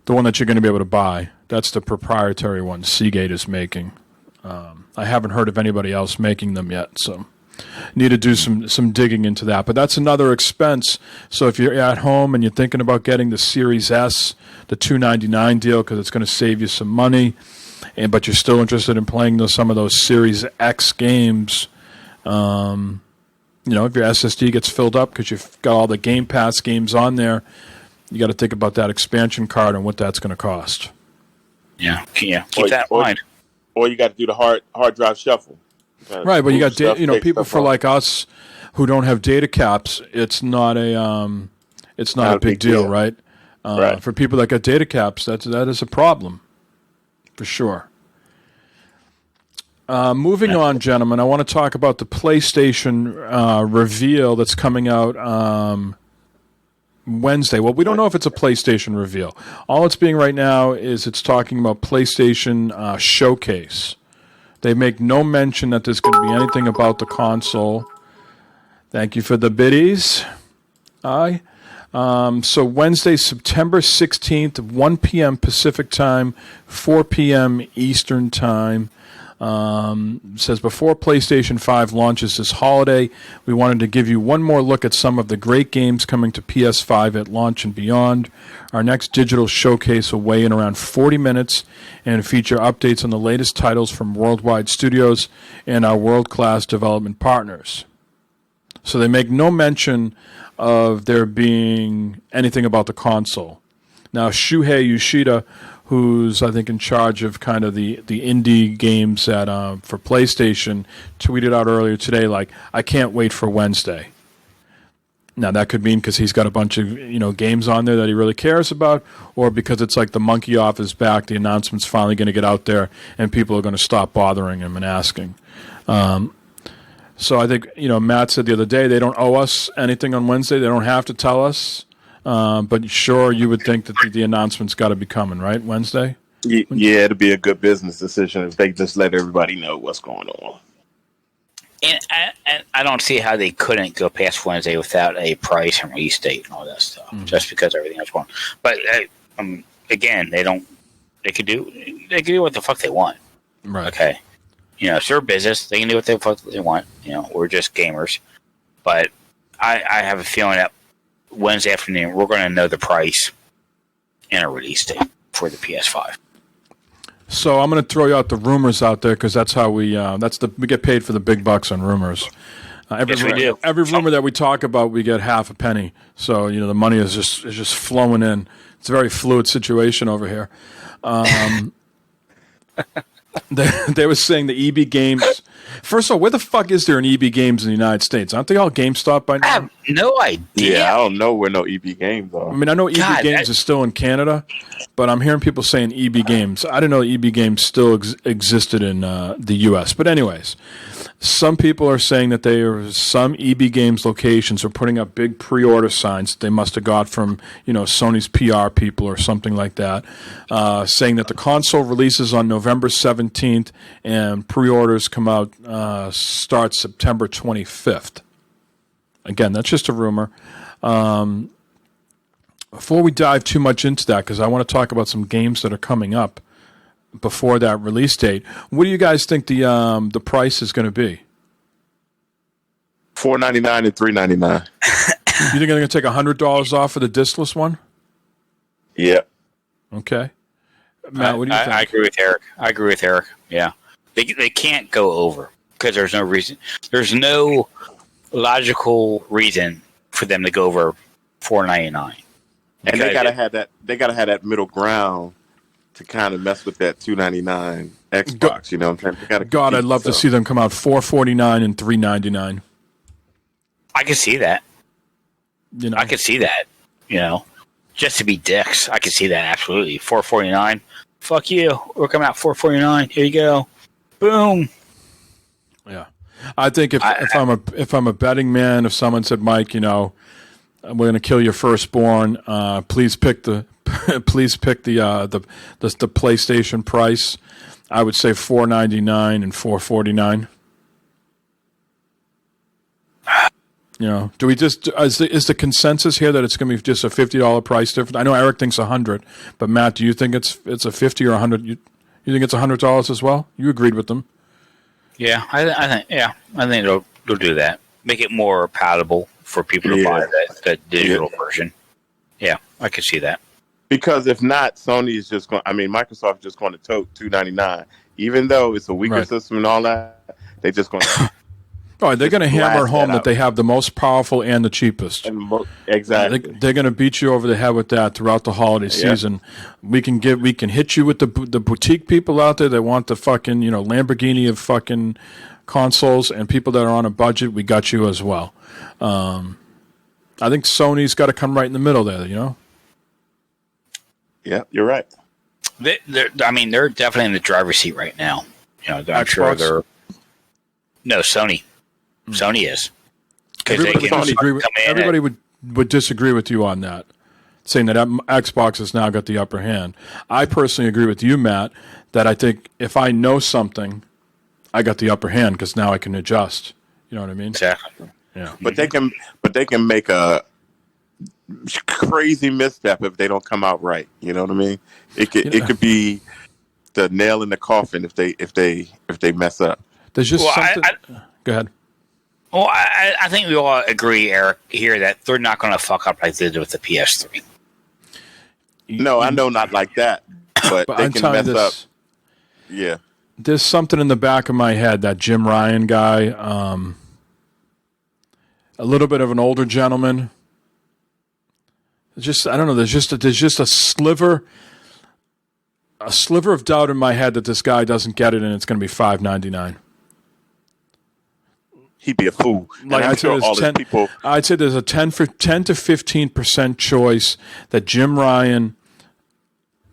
one that you're going to be able to buy. That's the proprietary one Seagate is making. I haven't heard of anybody else making them yet, so need to do some digging into that. But that's another expense. So if you're at home and you're thinking about getting the Series S, the $299 deal, because it's going to save you some money, but you're still interested in playing some of those Series X games, if your SSD gets filled up because you've got all the Game Pass games on there, you got to think about that expansion card and what that's going to cost. Yeah. Keep that in mind. Or you got to do the hard drive shuffle. Right, but you got people for like us who don't have data caps. It's not a big deal, right? Right. For people that got data caps, that is a problem, for sure. Moving on, gentlemen, I want to talk about the PlayStation reveal that's coming out Wednesday. Well, we don't know if it's a PlayStation reveal. All it's being right now is it's talking about PlayStation Showcase. They make no mention that there's going to be anything about the console. Thank you for the biddies. Aye. So Wednesday, September 16th, 1 p.m. Pacific time, 4 p.m. Eastern time. Says before PlayStation 5 launches this holiday, we wanted to give you one more look at some of the great games coming to PS5 at launch and beyond. Our next digital showcase will weigh in around 40 minutes and feature updates on the latest titles from worldwide studios and our world-class development partners. So they make no mention of there being anything about the console. Now, Shuhei Yoshida, who's, I think, in charge of kind of the indie games for PlayStation, tweeted out earlier today, like, I can't wait for Wednesday. Now, that could mean because he's got a bunch of games on there that he really cares about, or because it's like the monkey off his back, the announcement's finally going to get out there, and people are going to stop bothering him and asking. So I think, Matt said the other day, they don't owe us anything on Wednesday. They don't have to tell us. But sure, you would think that the announcement's got to be coming, right? Wednesday? Yeah, it'd be a good business decision if they just let everybody know what's going on. And I don't see how they couldn't go past Wednesday without a price and release date and all that stuff, just because everything else going. But again, they can do what the fuck they want. Right. Okay. It's their business. They can do what the fuck they want. We're just gamers. But I have a feeling that Wednesday afternoon we're going to know the price and a release date for the PS5. So I'm going to throw out the rumors out there because that's how we get paid for the big bucks on rumors. Yes, we do. Every rumor that we talk about, we get half a penny. So the money is just flowing in. It's a very fluid situation over here. They were saying the EB Games. First of all, where the fuck is there an EB Games in the United States? Aren't they all GameStop by now? I have no idea. Yeah, I don't know where no EB Games are. I mean, I know EB Games is still in Canada, but I'm hearing people saying EB Games. I didn't know EB Games still existed in the U.S. But anyways, some people are saying that some EB Games locations are putting up big pre-order signs that they must have got from Sony's PR people or something like that, saying that the console releases on November 17th and pre-orders come out start September 25th. Again, that's just a rumor. before we dive too much into that, because I want to talk about some games that are coming up before that release date. What do you guys think the price is going to be? $4.99 and $3.99. You think they're going to take $100 off for the discless one? Yeah. Okay. Matt, what do you think? I agree with Eric. Yeah, they can't go over because there's no reason. There's no logical reason for them to go over $4.99. And they gotta have that. They gotta have that middle ground to kind of mess with that $2.99 Xbox. You know what I'm saying? God, I'd love to see them come out $4.49 and $3.99. I can see that. You know, I could see that. You know, just to be dicks, I could see that absolutely. $4.49. Fuck you. We're coming out $4.49. Here you go. Boom. Yeah, I think if I'm a betting man, if someone said, Mike, you know, we're going to kill your firstborn, please pick the PlayStation price, I would say $4.99 and $4.49. You know, do we just is the consensus here that it's going to be just a $50 price difference? I know Eric thinks $100, but Matt, do you think it's a $50 or $100? You think it's $100 as well? You agreed with them. Yeah, I think they'll do that. Make it more palatable for people to buy that digital version. Yeah, I could see that. Because if not, Sony is just going. I mean, Microsoft is just going to tote $2.99, even though it's a weaker system and all that. They're just going to. Oh, they're going to hammer home that they have the most powerful and the cheapest. Exactly. They're going to beat you over the head with that throughout the holiday season. We can hit you with the boutique people out there that want the fucking, you know, Lamborghini of fucking consoles, and people that are on a budget. We got you as well. I think Sony's got to come right in the middle there. You know. Yeah, you're right. They're definitely in the driver's seat right now. You know, I'm sure they're. No, Sony. Sony is. Everybody would disagree with you on that, saying that Xbox has now got the upper hand. I personally agree with you, Matt, that I think if I know something, I got the upper hand because now I can adjust. You know what I mean? Exactly. Yeah. But they can make a crazy misstep if they don't come out right. You know what I mean? It could be the nail in the coffin if they mess up. There's just something. Go ahead. Well, I think we all agree, Eric, here that they're not going to fuck up like they did with the PS3. No, I know not like that, but they can mess up. Yeah. There's something in the back of my head, that Jim Ryan guy, a little bit of an older gentleman. Just I don't know. There's just a sliver of doubt in my head that this guy doesn't get it, and it's going to be $5.99. He'd be a fool. Like I'd say there's a 10 to 15% choice that Jim Ryan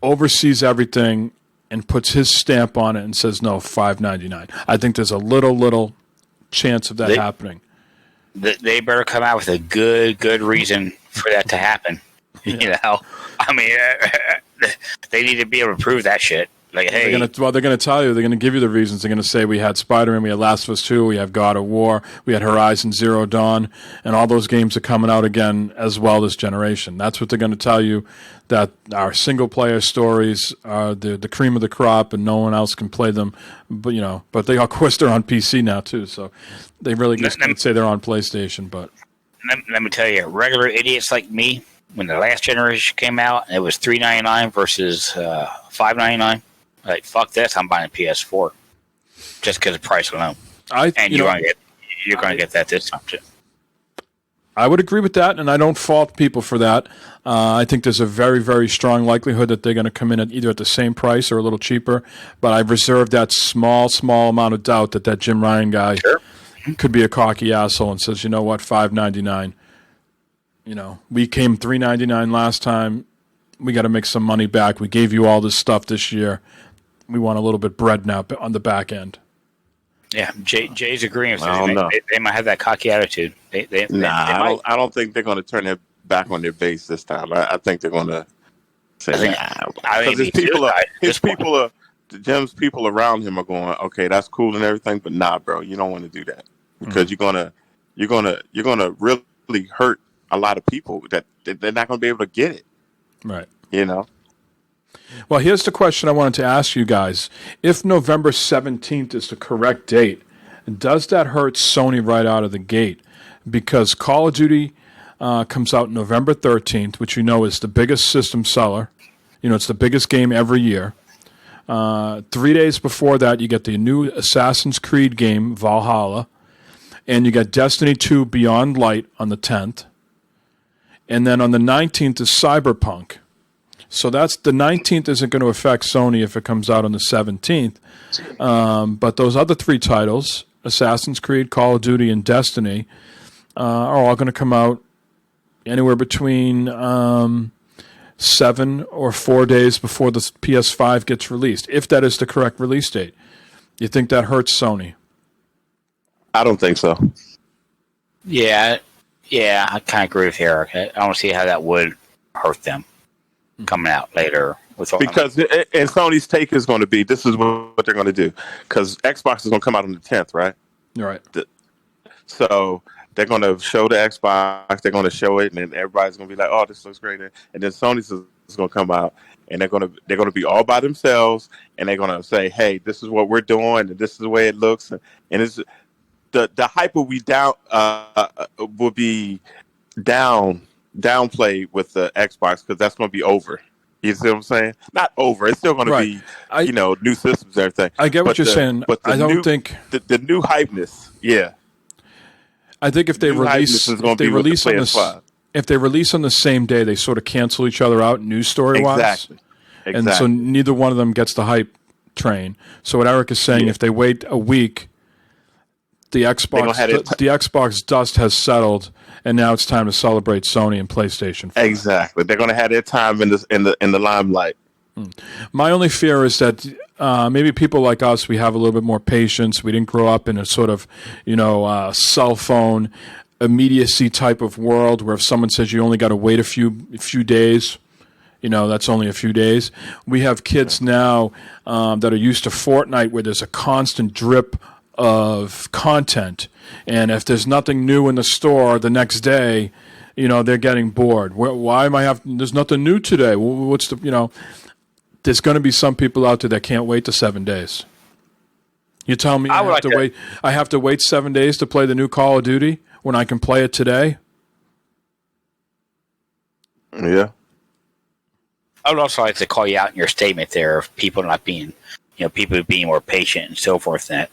oversees everything and puts his stamp on it and says no, $5.99. I think there's a little chance of that happening. They better come out with a good reason for that to happen. Yeah. You know, I mean, they need to be able to prove that shit. Like, hey, they're going to tell you. They're going to give you the reasons. They're going to say we had Spider-Man, we had Last of Us 2, we have God of War, we had Horizon Zero Dawn, and all those games are coming out again as well this generation. That's what they're going to tell you. That our single-player stories are the cream of the crop, and no one else can play them. But they of course they're on PC now too. So they really can't say they're on PlayStation. But let me tell you, regular idiots like me, when the last generation came out, it was $3.99 versus $5.99. Like, fuck this! I'm buying a PS4 just because of price alone. You're going to get that this time too. I would agree with that, and I don't fault people for that. I think there's a very, very strong likelihood that they're going to come in at either at the same price or a little cheaper. But I've reserved that small amount of doubt that Jim Ryan guy could be a cocky asshole and says, you know what, $5.99. You know, we came $3.99 last time. We got to make some money back. We gave you all this stuff this year. We want a little bit bread now on the back end. Yeah, Jay's agreeing with you. They might have that cocky attitude. I don't think they're going to turn their back on their base this time. I think they're going to say, Jim's people around him are going, okay, that's cool and everything, but nah, bro, you don't want to do that because you're gonna really hurt a lot of people that they're not going to be able to get it. Right. You know. Well, here's the question I wanted to ask you guys. If November 17th is the correct date, does that hurt Sony right out of the gate? Because Call of Duty comes out November 13th, which you know is the biggest system seller. You know, it's the biggest game every year. 3 days before that, you get the new Assassin's Creed game, Valhalla. And you got Destiny 2 Beyond Light on the 10th. And then on the 19th is Cyberpunk. So that's the 19th isn't going to affect Sony if it comes out on the 17th. But those other 3 titles, Assassin's Creed, Call of Duty, and Destiny, are all going to come out anywhere between 7 or 4 days before the PS5 gets released, if that is the correct release date. You think that hurts Sony? I don't think so. Yeah, I kind of agree with Eric. I don't see how that would hurt them coming out later. Because and Sony's take is going to be, this is what they're going to do. Because Xbox is going to come out on the 10th, right? Right. So they're going to show the Xbox, they're going to show it, and then everybody's going to be like, oh, this looks great. And then Sony's is going to come out, and they're going to be all by themselves, and they're going to say, hey, this is what we're doing, and this is the way it looks. And it's the hype will be downplayed with the Xbox, because that's going to be over. You see what I'm saying? Not over. It's still going to be, new systems and everything. I get what you're saying. But I don't think the new hypeness. Yeah, I think if they release on the same day, they sort of cancel each other out news story wise. Exactly. And so neither one of them gets the hype train. So what Eric is saying, if they wait a week, the Xbox dust has settled, and now it's time to celebrate Sony and PlayStation. Exactly, they're going to have their time in the limelight. My only fear is that maybe people like us, we have a little bit more patience. We didn't grow up in a sort of cell phone immediacy type of world where if someone says you only got to wait a few days, that's only a few days. We have kids now that are used to Fortnite, where there's a constant drip of content, and if there's nothing new in the store the next day, they're getting bored. Why am there's nothing new today? What's there's going to be some people out there that can't wait the 7 days. You tell me I have to wait 7 days to play the new Call of Duty when I can play it today? Yeah. I would also like to call you out in your statement there of people not being, people being more patient and so forth. That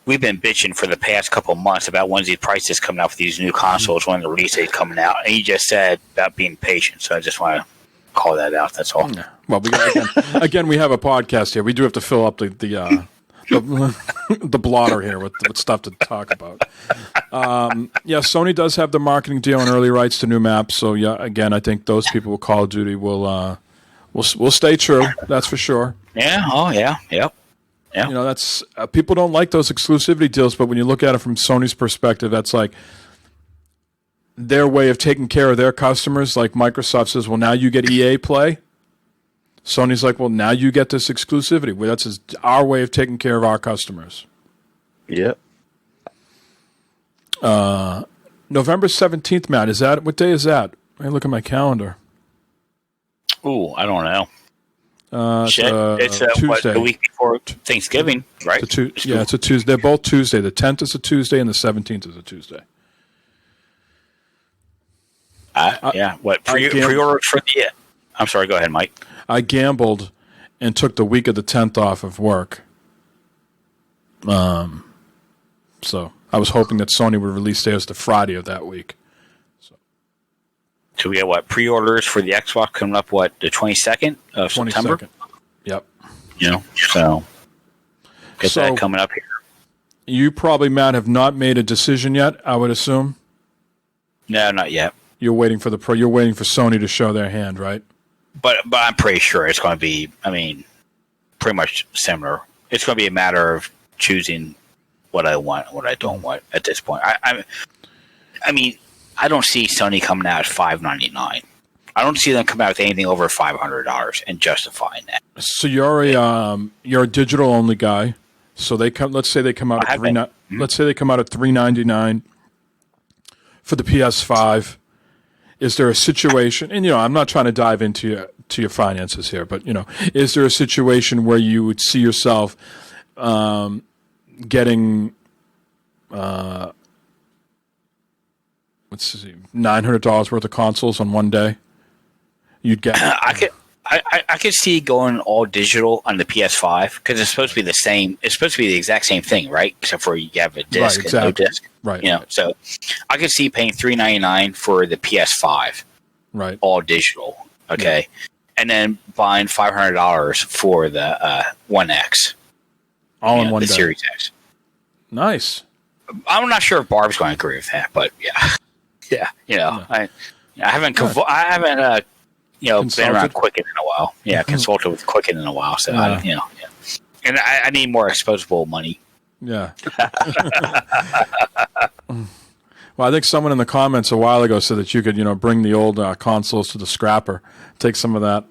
we've been bitching for the past couple of months about when's these prices coming out for these new consoles, when the release date's coming out, and you just said about being patient. So I just want to call that out. That's all. Yeah. Well, again, we have a podcast here. We do have to fill up the blotter here with stuff to talk about. Sony does have the marketing deal and early rights to new maps. So again, I think those people with Call of Duty will stay true. That's for sure. Yeah. Oh yeah. Yep. Yeah. That's people don't like those exclusivity deals, but when you look at it from Sony's perspective, that's like their way of taking care of their customers. Like Microsoft says, well, now you get EA Play. Sony's like, well, now you get this exclusivity. Well, that's our way of taking care of our customers. Yep. November 17th, Matt, what day is that? Let me look at my calendar. Ooh, I don't know. It's Tuesday. The week before Thanksgiving, right? It's a Tuesday. They're both Tuesday. The 10th is a Tuesday and the 17th is a Tuesday. What pre-orders for the? I'm sorry. Go ahead, Mike. I gambled and took the week of the 10th off of work. So I was hoping that Sony would release theirs the Friday of that week. So we got pre-orders for the Xbox coming up? The 22nd of September? 22nd. Yep. So get that coming up here. You probably, Matt, have not made a decision yet, I would assume. No, not yet. You're waiting for You're waiting for Sony to show their hand, right? But I'm pretty sure it's going to be, pretty much similar. It's going to be a matter of choosing what I want and what I don't want at this point. I don't see Sony coming out at $599. I don't see them coming out with anything over $500 and justifying that. So you're a digital only guy. So let's say they come out at $399 for the PS5. is there a situation? And I'm not trying to dive into your finances here, but is there a situation where you would see yourself getting $900 worth of consoles on one day? You'd get. I could see going all digital on the PS5 because it's supposed to be the same. It's supposed to be the exact same thing, right? Except for you have a disc and no disc, right? So I could see paying $399 for the PS5, right? All digital, okay, and then buying $500 for the One X, all in one the day. Series X. Nice. I'm not sure if Barb's going to agree with that, but yeah. I haven't been around Quicken in a while. Yeah, consulted with Quicken in a while. So and I need more disposable money. Yeah. Well, I think someone in the comments a while ago said that you could, bring the old consoles to the scrapper, take some of the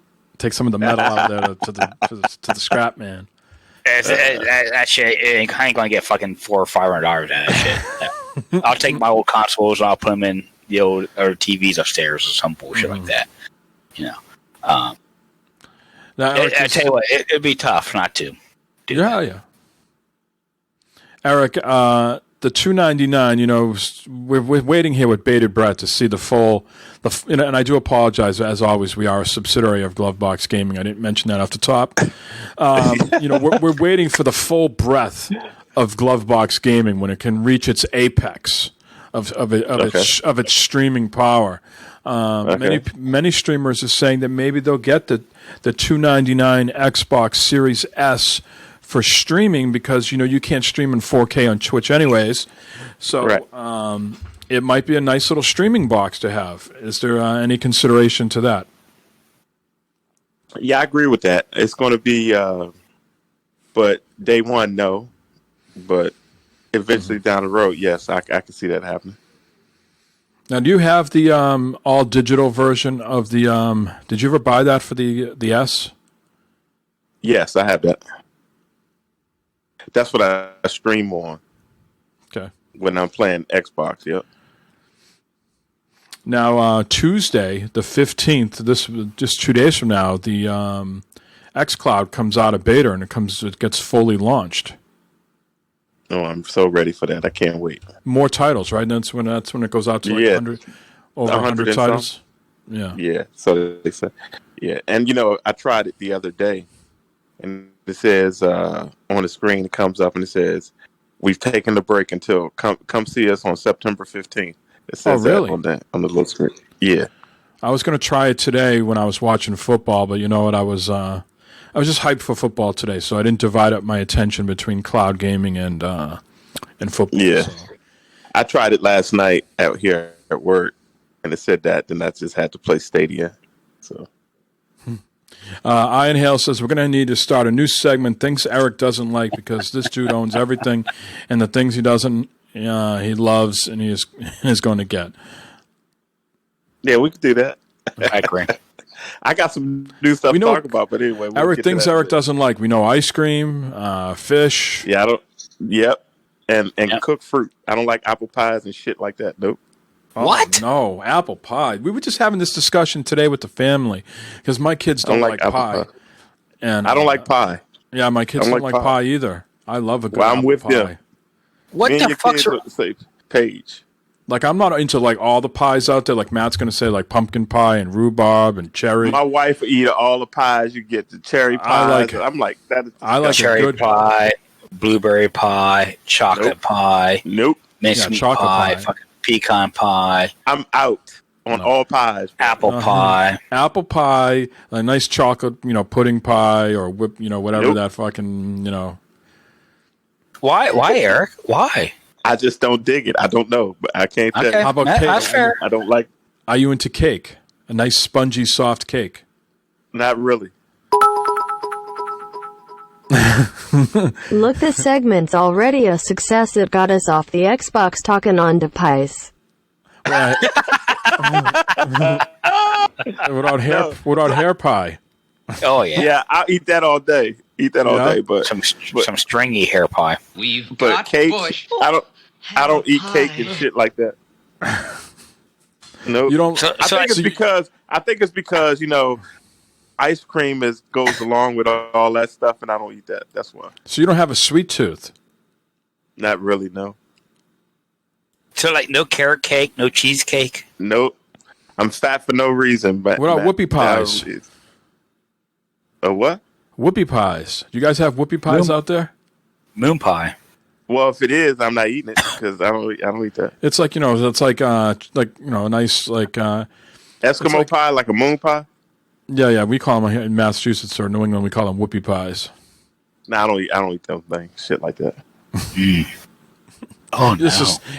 metal out of there to the scrap man. That shit, I ain't going to get fucking $400 or $500 out of that shit. Yeah. I'll take my old consoles and I'll put them in the old or TVs upstairs or some bullshit like that. Now, I tell you what, it'd be tough not to. Yeah. Eric, the $299. We're waiting here with bated breath to see the full. And I do apologize, as always. We are a subsidiary of Glovebox Gaming. I didn't mention that off the top. We're waiting for the full breadth of Glovebox Gaming when it can reach its apex of its streaming power. Many streamers are saying that maybe they'll get the $299 Xbox Series S for streaming because you can't stream in 4K on Twitch anyways. So it might be a nice little streaming box to have. Is there any consideration to that? Yeah, I agree with that. It's going to be, but day one, no. But eventually down the road, yes, I can see that happening. Now, do you have the all digital version of the? Did you ever buy that for the S? Yes, I have that. That's what I stream on. Okay. When I'm playing Xbox, yep. Now, Tuesday, the 15th, just 2 days from now, the xCloud comes out of beta and it gets fully launched. Oh, I'm so ready for that. I can't wait. More titles, right? That's when it goes out to 100, over 100 titles. Yeah. Yeah. So they said, yeah. And I tried it the other day, and it says on the screen, it comes up and it says, "We've taken the break until come see us on September 15th." It says really? That on the little screen. Yeah. I was going to try it today when I was watching football, but you know what? I was just hyped for football today, so I didn't divide up my attention between cloud gaming and football. Yeah. So. I tried it last night out here at work, and it said that. Then I just had to play Stadia. So. Ian Hale says we're going to need to start a new segment, things Eric doesn't like, because this dude owns everything, and the things he doesn't, he loves, and he is going to get. Yeah, we could do that. I agree. I got some new stuff to talk about, but anyway. Eric, things Eric doesn't like. We know ice cream, fish. Yeah, I don't. Yep, and cooked fruit. I don't like apple pies and shit like that. Nope. Oh, what? No, apple pie. We were just having this discussion today with the family because my kids don't like pie. And I don't like pie. Yeah, my kids don't like pie either. I love a good I'm with pie. them. What the fuck's on the same page? Like, I'm not into like all the pies out there. Like Matt's going to say like pumpkin pie and rhubarb and cherry. My wife will eat all the pies. You get the cherry pies. I'm like, that is I like cherry pie, blueberry pie, chocolate pie. Nope. Mincemeat pie, fucking pecan pie. I'm out on all pies. Apple pie. Apple pie, a nice chocolate, pudding pie or whip, whatever that fucking, Why, Eric? Why? I just don't dig it. I don't know, but I can't tell you. How about cake? That's fair. I don't like. Are you into cake? A nice spongy, soft cake? Not really. Look, this segment's already a success. It got us off the Xbox talking on to pies. Right. Without hair pie. Oh yeah. Yeah, I'll eat that all day. But some stringy hair pie. But cake, I don't eat cake and shit like that. No, You don't. I think it's because ice cream goes along with all that stuff, and I don't eat that. That's why. So you don't have a sweet tooth. Not really, no. So like no carrot cake, no cheesecake. Nope. I'm fat for no reason. But What about whoopie pies? A what? Whoopie pies. Do you guys have whoopie pies out there? Moon pie. Well, if it is, I'm not eating it because I don't eat that. It's like it's like a nice Eskimo pie, like a moon pie. Yeah. We call them in Massachusetts or New England. We call them whoopie pies. No, I don't eat those things. Shit like that. Oh no!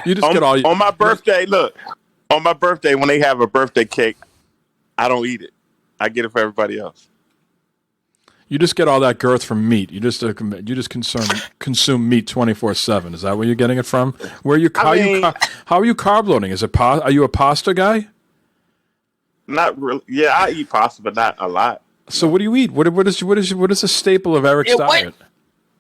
You just get all on my birthday. Look, on my birthday when they have a birthday cake, I don't eat it. I get it for everybody else. You just get all that girth from meat. You just consume meat 24/7. Is that where you're getting it from? How are you carb loading? Is it are you a pasta guy? Not really. Yeah, I eat pasta, but not a lot. So what do you eat? What is the staple of Eric's diet?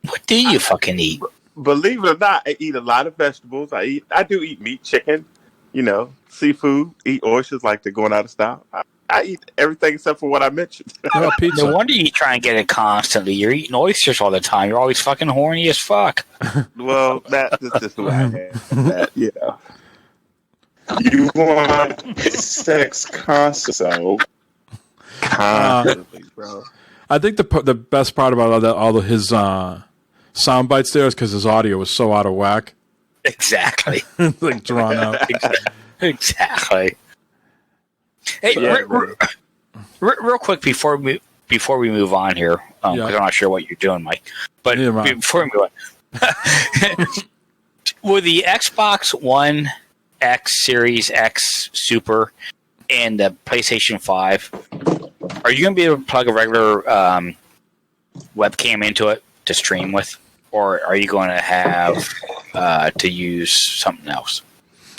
What do you fucking eat? Believe it or not, I eat a lot of vegetables. I do eat meat, chicken, seafood. Eat oysters like they're going out of style. I eat everything except for what I mentioned. Pizza. No wonder you try and get it constantly. You're eating oysters all the time. You're always fucking horny as fuck. Well, that's just the way I am. You want sex constantly, bro. I think the best part about all of his sound bites there is because his audio was so out of whack. Exactly. Like drawn out. Exactly. Hey, real quick before we move on here, because I'm not sure what you're doing, Mike. But before we move on, will the Xbox One X, Series X, Super, and the PlayStation 5, are you going to be able to plug a regular webcam into it to stream with, or are you going to have to use something else?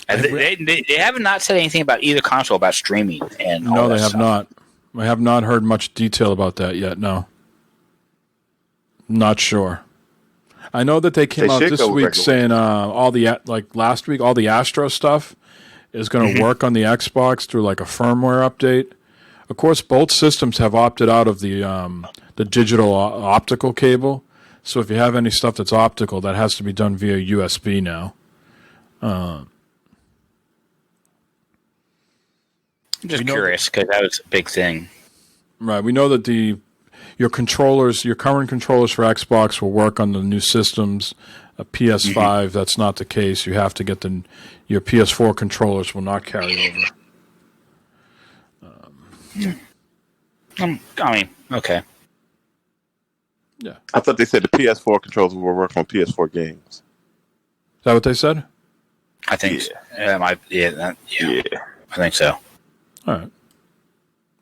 They have not said anything about either console about streaming. And all they have stuff. not. I have not heard much detail about that yet. No, not sure. I know that they came out this week saying last week all the Astro stuff is going to work on the Xbox through like a firmware update. Of course, both systems have opted out of the digital optical cable. So if you have any stuff that's optical, that has to be done via USB now. I'm just curious because that was a big thing. Right. We know that your current controllers for Xbox will work on the new systems. A PS5, that's not the case. You have to get your PS4 controllers will not carry over. Okay. Yeah. I thought they said the PS4 controllers will work on PS4 games. Is that what they said? I think so. I think so. All right.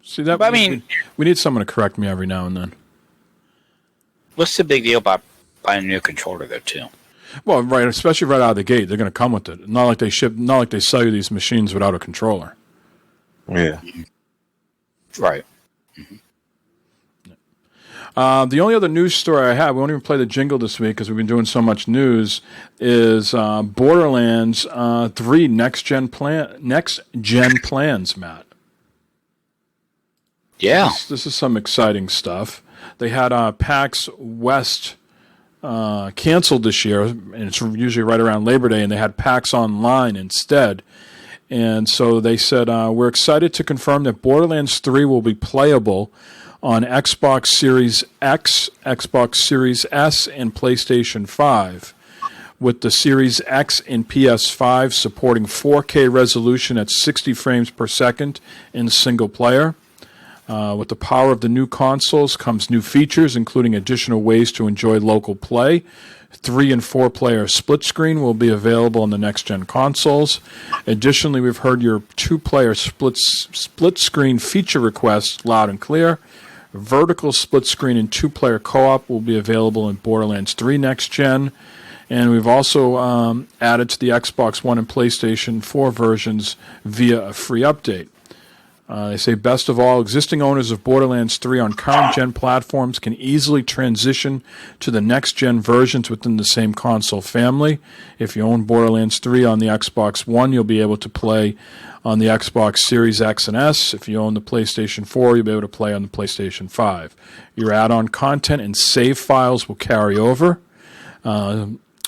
See that? But, we need someone to correct me every now and then. What's the big deal about buying a new controller, though, too? Well, right, especially right out of the gate, they're going to come with it. Not like they sell you these machines without a controller. Yeah. Right. The only other news story I have, we won't even play the jingle this week because we've been doing so much news, is Borderlands 3 next gen plans, Matt. Yeah. This is some exciting stuff. They had PAX West canceled this year, and it's usually right around Labor Day, and they had PAX Online instead. And so they said, we're excited to confirm that Borderlands 3 will be playable on Xbox Series X, Xbox Series S, and PlayStation 5, with the Series X and PS5 supporting 4K resolution at 60 frames per second in single player. With the power of the new consoles comes new features, including additional ways to enjoy local play. 3 and 4 player split screen will be available on the next gen consoles. Additionally, we've heard your 2-player split screen feature requests loud and clear. Vertical split screen and 2-player co-op will be available in Borderlands 3 next gen. And we've also added to the Xbox One and PlayStation 4 versions via a free update. They say, best of all, existing owners of Borderlands 3 on current-gen platforms can easily transition to the next-gen versions within the same console family. If you own Borderlands 3 on the Xbox One, you'll be able to play on the Xbox Series X and S. If you own the PlayStation 4, you'll be able to play on the PlayStation 5. Your add-on content and save files will carry over.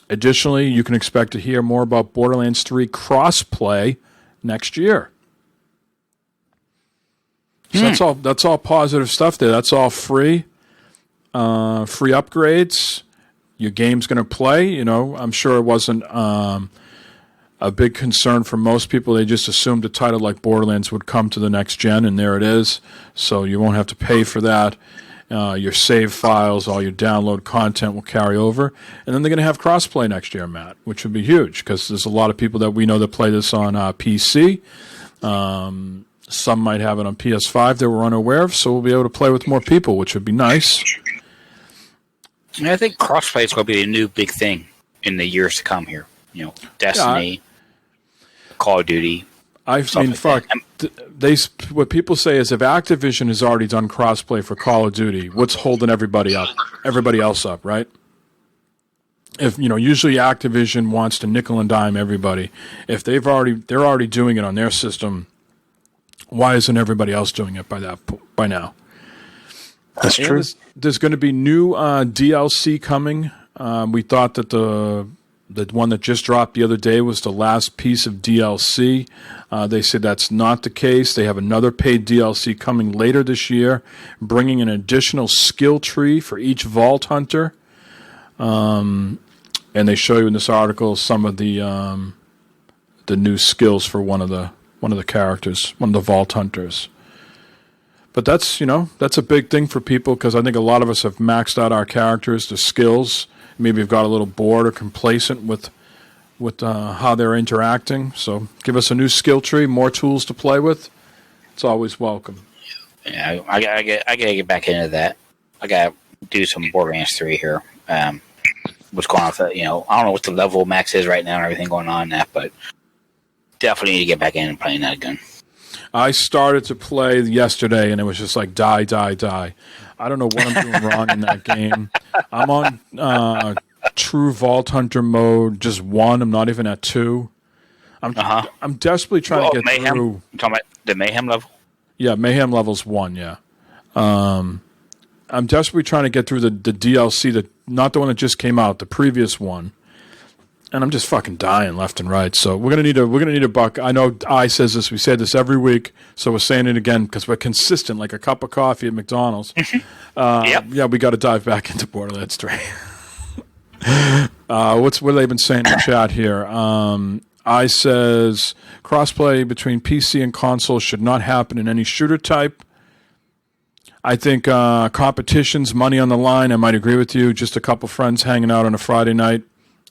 Additionally, you can expect to hear more about Borderlands 3 cross-play next year. So that's all positive stuff there. That's all free. Free upgrades. Your game's going to play. You know, I'm sure it wasn't a big concern for most people. They just assumed a title like Borderlands would come to the next gen, and there it is. So you won't have to pay for that. Your save files, all your download content will carry over. And then they're going to have crossplay next year, Matt, which would be huge because there's a lot of people that we know that play this on PC. Some might have it on PS5 that we're unaware of, so we'll be able to play with more people, which would be nice. I think crossplay is going to be a new big thing in the years to come here. You know, Destiny, Call of Duty. I mean, fuck. What people say is if Activision has already done crossplay for Call of Duty, what's holding everybody else up, right? If usually Activision wants to nickel and dime everybody. If they're already doing it on their system, why isn't everybody else doing it by now? That's true. There's going to be new DLC coming. We thought that the one that just dropped the other day was the last piece of DLC. They said that's not the case. They have another paid DLC coming later this year, bringing an additional skill tree for each Vault Hunter. And they show you in this article some of the new skills for one of the characters, one of the Vault Hunters. But that's a big thing for people because I think a lot of us have maxed out our characters, the skills. Maybe we've got a little bored or complacent with how they're interacting. So give us a new skill tree, more tools to play with. It's always welcome. Yeah, I gotta get back into that. I gotta do some Borderlands 3 here. What's going on with that? I don't know what the level max is right now and everything going on in that, but definitely need to get back in and playing that again. I started to play yesterday, and it was just like die, die, die. I don't know what I'm doing wrong in that game. I'm on true Vault Hunter mode, just 1. I'm not even at 2. I'm desperately trying to get Mayhem. through. You talking about the Mayhem level? Yeah, Mayhem level's 1, yeah. I'm desperately trying to get through the DLC, not the one that just came out, the previous one. And I'm just fucking dying left and right. So we're gonna need a buck. I know I says this. We say this every week, so we're saying it again because we're consistent, like a cup of coffee at McDonald's. Yep. Yeah, we got to dive back into Borderlands 3. What have they been saying in the chat here? I says crossplay between PC and console should not happen in any shooter type. I think competitions, money on the line. I might agree with you. Just a couple friends hanging out on a Friday night.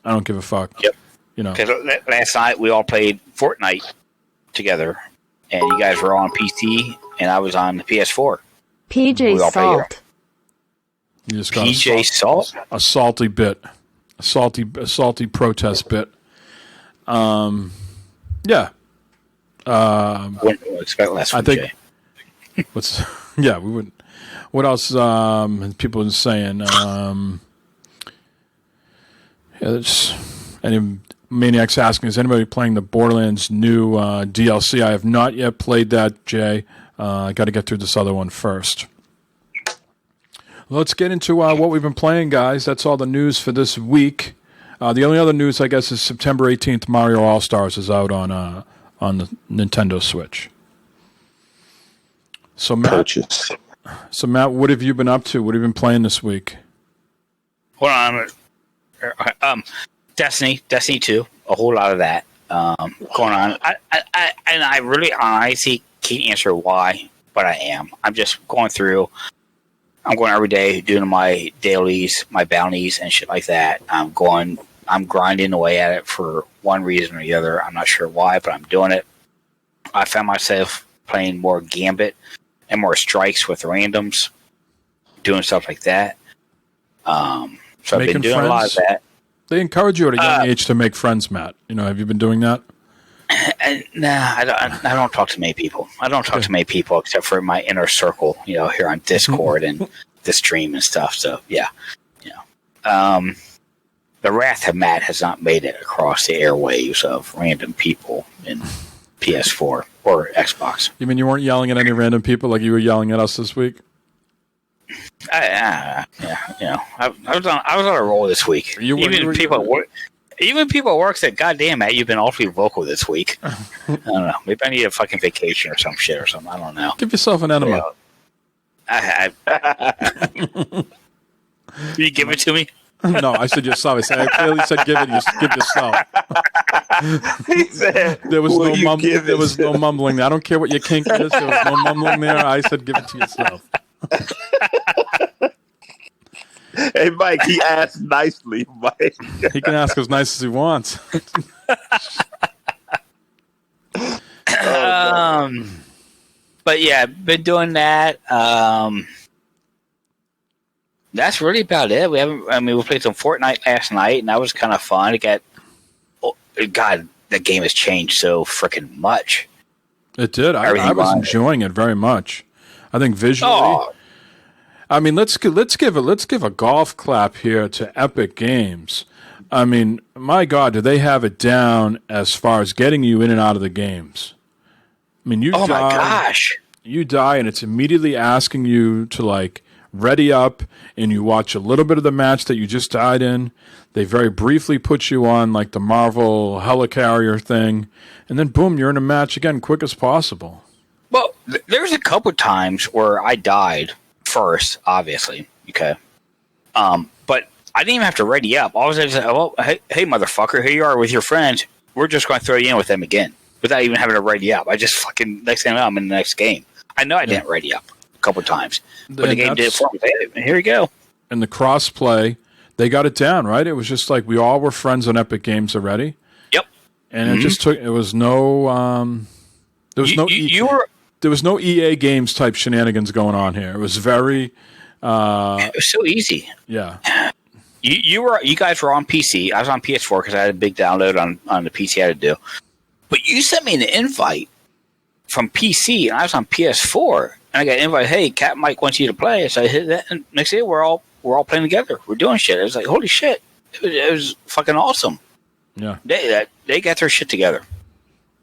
I don't give a fuck. Yep. Because last night we all played Fortnite together, and you guys were on PC, and I was on the PS4. PJ Salt. You just got PJ Salt? A salty bit. A salty protest bit. Yeah. Wouldn't expect less from Jay. We wouldn't. What else people are saying? Any Maniac's asking, is anybody playing the Borderlands new DLC? I have not yet played that, Jay. I got to get through this other one first. Let's get into what we've been playing, guys. That's all the news for this week. The only other news, I guess, is September 18th, Mario All-Stars is out on the Nintendo Switch. So Matt, what have you been up to? What have you been playing this week? Hold on. Destiny 2, a whole lot of that going on. I really honestly can't answer why, but I am. I'm just going through. I'm going every day doing my dailies, my bounties, and shit like that. I'm grinding away at it for one reason or the other. I'm not sure why, but I'm doing it. I found myself playing more Gambit and more strikes with randoms, doing stuff like that. So I've been doing a lot of that. They encourage you at a young age to make friends, Matt. Have you been doing that? Nah, I don't talk to many people. I don't talk to many people except for my inner circle, here on Discord and the stream and stuff. So yeah, the wrath of Matt has not made it across the airwaves of random people in PS4 or Xbox. You mean you weren't yelling at any random people like you were yelling at us this week? I was on a roll this week. Even people at work said, "God damn, Matt, you've been awfully vocal this week." I don't know. Maybe I need a fucking vacation or some shit or something. I don't know. Give yourself an enema. You give it to me? No, I said yourself. I clearly said give yourself. He said There was no mumbling. I don't care what your kink is. There was no mumbling there. I said give it to yourself. Hey, Mike, he asked nicely, Mike. He can ask as nice as he wants. But yeah, been doing that. That's really about it. We played some Fortnite last night, and that was kind of fun. God, the game has changed so freaking much. It did. I was enjoying it very much. I think visually. Oh. I mean, let's give a golf clap here to Epic Games. I mean, my God, do they have it down as far as getting you in and out of the games? I mean, my gosh, you die, and it's immediately asking you to ready up, and you watch a little bit of the match that you just died in. They very briefly put you on the Marvel helicarrier thing, and then boom, you're in a match again, quick as possible. Well, there's a couple times where I died first, obviously, okay. But I didn't even have to ready up. All I was like, "Well, hey, motherfucker, here you are with your friends. We're just going to throw you in with them again," without even having to ready up. I just fucking next thing I know, I'm in the next game. I know I didn't ready up a couple times, but the game did it for me. Hey, here you go. And the cross-play, they got it down, right? It was just we all were friends on Epic Games already. Yep. And it just took. It was no. There was There was no EA Games type shenanigans going on here. It was very. It was so easy. Yeah. You guys were on PC. I was on PS4 because I had a big download on the PC I had to do. But you sent me an invite from PC, and I was on PS4, and I got an invite. Hey, Cat Mike wants you to play. So I hit that, and next day we're all playing together. We're doing shit. It was like, holy shit! It was fucking awesome. Yeah. They got their shit together.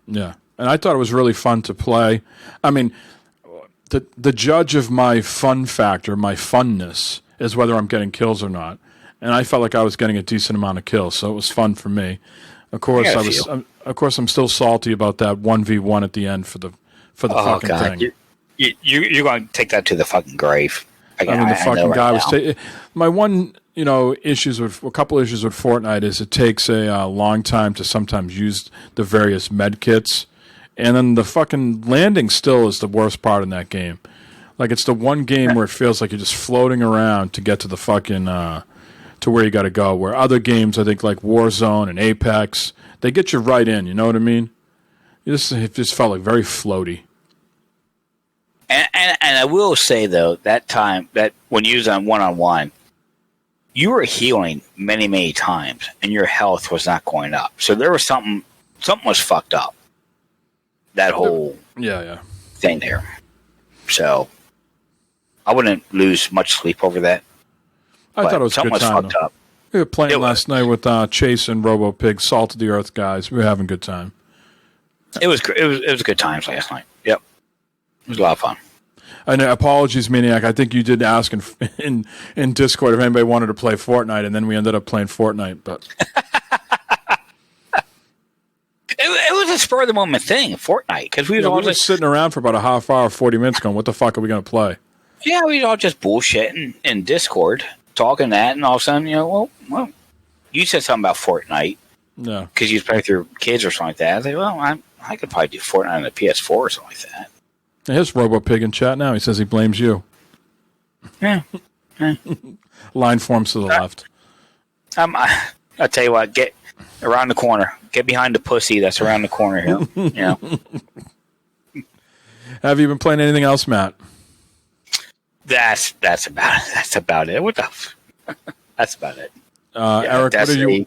Yeah. And I thought it was really fun to play. I mean, the judge of my fun factor, my funness, is whether I'm getting kills or not. And I felt like I was getting a decent amount of kills, so it was fun for me. Of course, I'm still salty about that 1v1 at the end for the fucking thing. You're going to take that to the fucking grave. The fucking guy was. My one, a couple issues with Fortnite is it takes a long time to sometimes use the various med kits. And then the fucking landing still is the worst part in that game. It's the one game where it feels like you're just floating around to get to the fucking to where you got to go. Where other games, I think like Warzone and Apex, they get you right in. You know what I mean? It just felt like very floaty. And I will say though, that time that when you was on 1-on-1, you were healing many, many times, and your health was not going up. So there was something was fucked up. That whole thing there. So I wouldn't lose much sleep over that. I thought it was a good time. Fucked up. We were playing last night with Chase and RoboPig, Salt of the Earth guys. We were having a good time. It was good times last night. Yep. It was a lot of fun. And apologies, Maniac. I think you did ask in Discord if anybody wanted to play Fortnite, and then we ended up playing Fortnite. But it was a spur of the moment thing, Fortnite, because we were sitting around for about a half hour, 40 minutes, going, "What the fuck are we going to play?" Yeah, we all just bullshitting in Discord, talking that, and all of a sudden, well, you said something about Fortnite, because you was playing with your kids or something like that. I was like, well, I could probably do Fortnite on the PS4 or something like that. Here's RoboPig in chat now. He says he blames you. Yeah. Line forms to the left. I'll tell you what, get around the corner. Get behind the pussy that's around the corner here. Have you been playing anything else, Matt? That's about it. That's about it. What the? That's about it. Eric, what are you?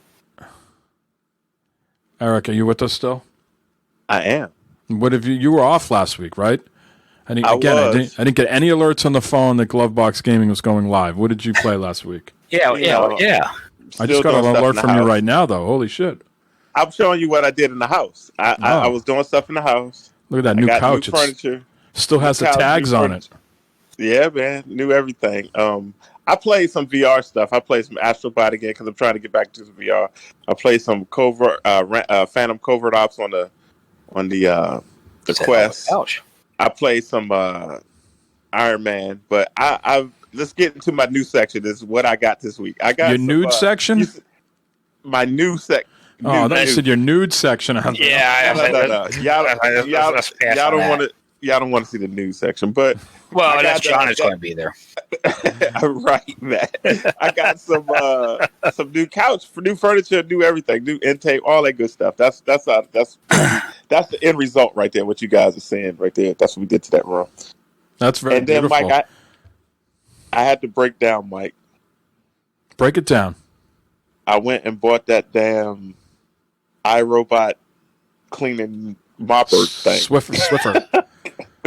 Eric, are you with us still? I am. What have you were off last week, right? I didn't get any alerts on the phone that Glovebox Gaming was going live. What did you play last week? Yeah. I just got an alert from you right now, though. Holy shit! I'm showing you what I did in the house. I was doing stuff in the house. Look at that new couch. New furniture. Still has the tags on it. Yeah, man. New everything. I played some VR stuff. I played some Astro Bot again because I'm trying to get back to the VR. I played some Phantom Covert Ops on the Quest. I played some Iron Man, but let's get into my new section. This is what I got this week. I got your nude section. My new section. Oh, I said your nude section. No. Y'all don't want to see the news section, but that's John is going to be there. Right, man. I got some new couch, for new furniture, new everything, new intake, all that good stuff. That's the end result right there. What you guys are saying right there. That's what we did to that room. That's very and then, beautiful. Mike, I had to break down, Mike. Break it down. I went and bought that damn iRobot cleaning mopper thing. Swiffer.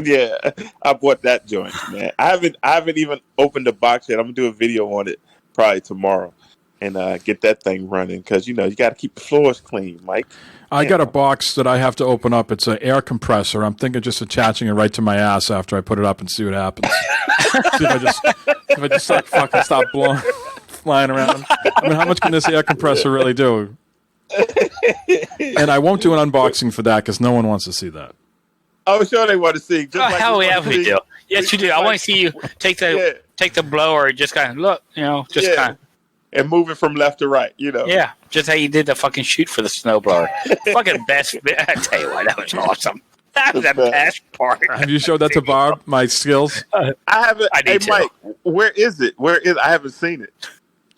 Yeah, I bought that joint, man. I haven't even opened the box yet. I'm gonna do a video on it probably tomorrow and get that thing running because you got to keep the floors clean, Mike. I got a box that I have to open up. It's an air compressor. I'm thinking just attaching it right to my ass after I put it up and see what happens. See if I just like fucking stop flying around. I mean, how much can this air compressor really do? And I won't do an unboxing for that because no one wants to see that. I'm sure they want to see. Just like hell yeah, we do. Yes, you do. I want to see you take the blower and just kind of look, kind of. And move it from left to right, Yeah, just how you did the fucking shoot for the snowblower. Fucking best. I tell you what, that was awesome. That was the best part. Have you showed that to Barb, my skills? I haven't. Hey, Mike, where is it? I haven't seen it.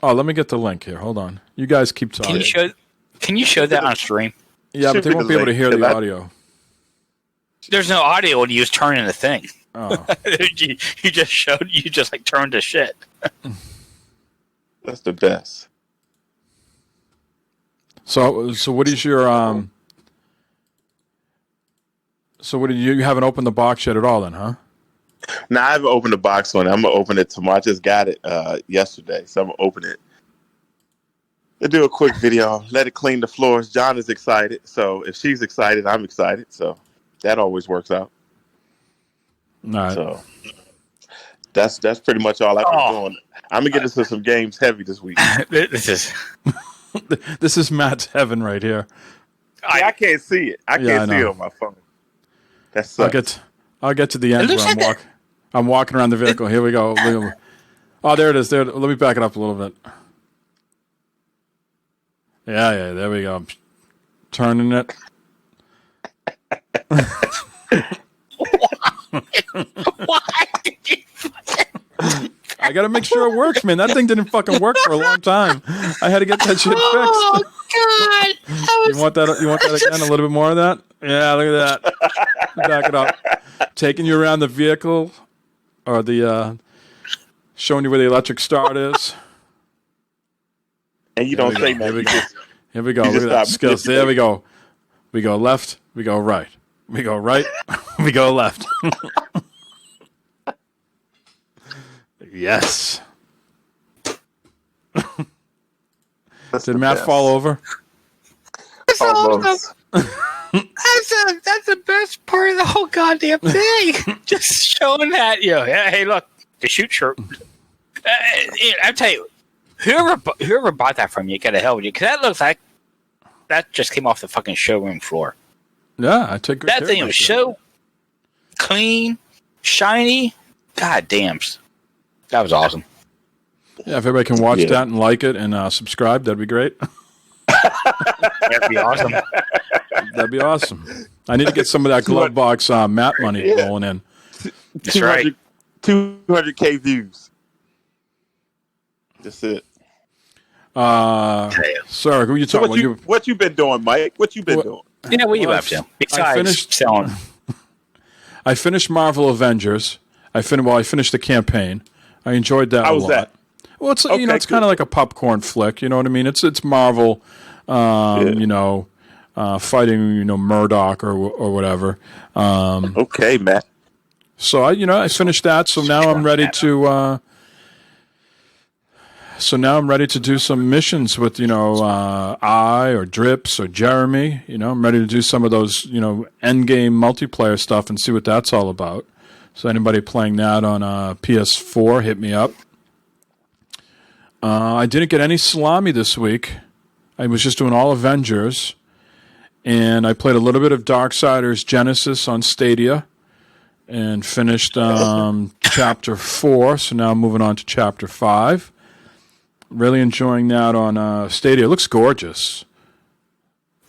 Oh, let me get the link here. Hold on. You guys keep talking. Can you show that on stream? Yeah, but they won't be able to hear the audio. There's no audio when you was turning the thing. Oh. you just like turned to shit. That's the best. So what is your So what you haven't opened the box yet at all then, huh? No, I haven't opened the box on it. I'm gonna open it tomorrow. I just got it yesterday, so I'm gonna open it. I'll do a quick video. Let it clean the floors. John is excited, so if she's excited, I'm excited. So that always works out. All right. So that's pretty much all I've been doing. I'm gonna get into some games heavy this week. This is Matt's heaven right here. I can't see it. I can't see it on my phone. That sucks. I'll get to the end where I'm walking around the vehicle. Here we go. Oh, there it is. There. Let me back it up a little bit. Yeah. There we go. I'm turning it. Why did you? I got to make sure it works, man. That thing didn't fucking work for a long time. I had to get that shit fixed. Oh God! You want that? You want that again? A little bit more of that? Yeah, look at that. Back it up. Taking you around the vehicle, or the showing you where the electric start is. And you don't say nothing. Here we go. Look at that skills. There we go. We go left. We go right. We go right. We go left. Yes. Did Matt fall over? Almost. That's the best part of the whole goddamn thing. Just showing that, hey, look, the shoot shirt. I tell you, whoever bought that from you, got to hell with you, because that looks like that just came off the fucking showroom floor. Yeah, I took that thing was so clean, shiny. God damn, that was awesome. Yeah, if everybody can watch that and like it and subscribe, that'd be great. That'd be awesome. That'd be awesome. I need to get some of that glove box Matt money rolling in. That's right. 200K views. That's it. Sir, who are you talking about? What you been doing, Mike? What you been doing? Yeah, what you up to? Besides selling. I finished Marvel Avengers. I finished the campaign. I enjoyed that a lot. How was that? Well, it's it's kind of like a popcorn flick. You know what I mean? It's Marvel. You know, fighting, Murdoch or whatever. Okay, Matt. So I finished that. So now I'm ready to. Do some missions with I or Drips or Jeremy. I'm ready to do some of those end game multiplayer stuff and see what that's all about. So anybody playing that on PS4, hit me up. I didn't get any salami this week. I was just doing all Avengers, and I played a little bit of Darksiders Genesis on Stadia. And finished Chapter 4, so now I'm moving on to Chapter 5. Really enjoying that on Stadia. It looks gorgeous.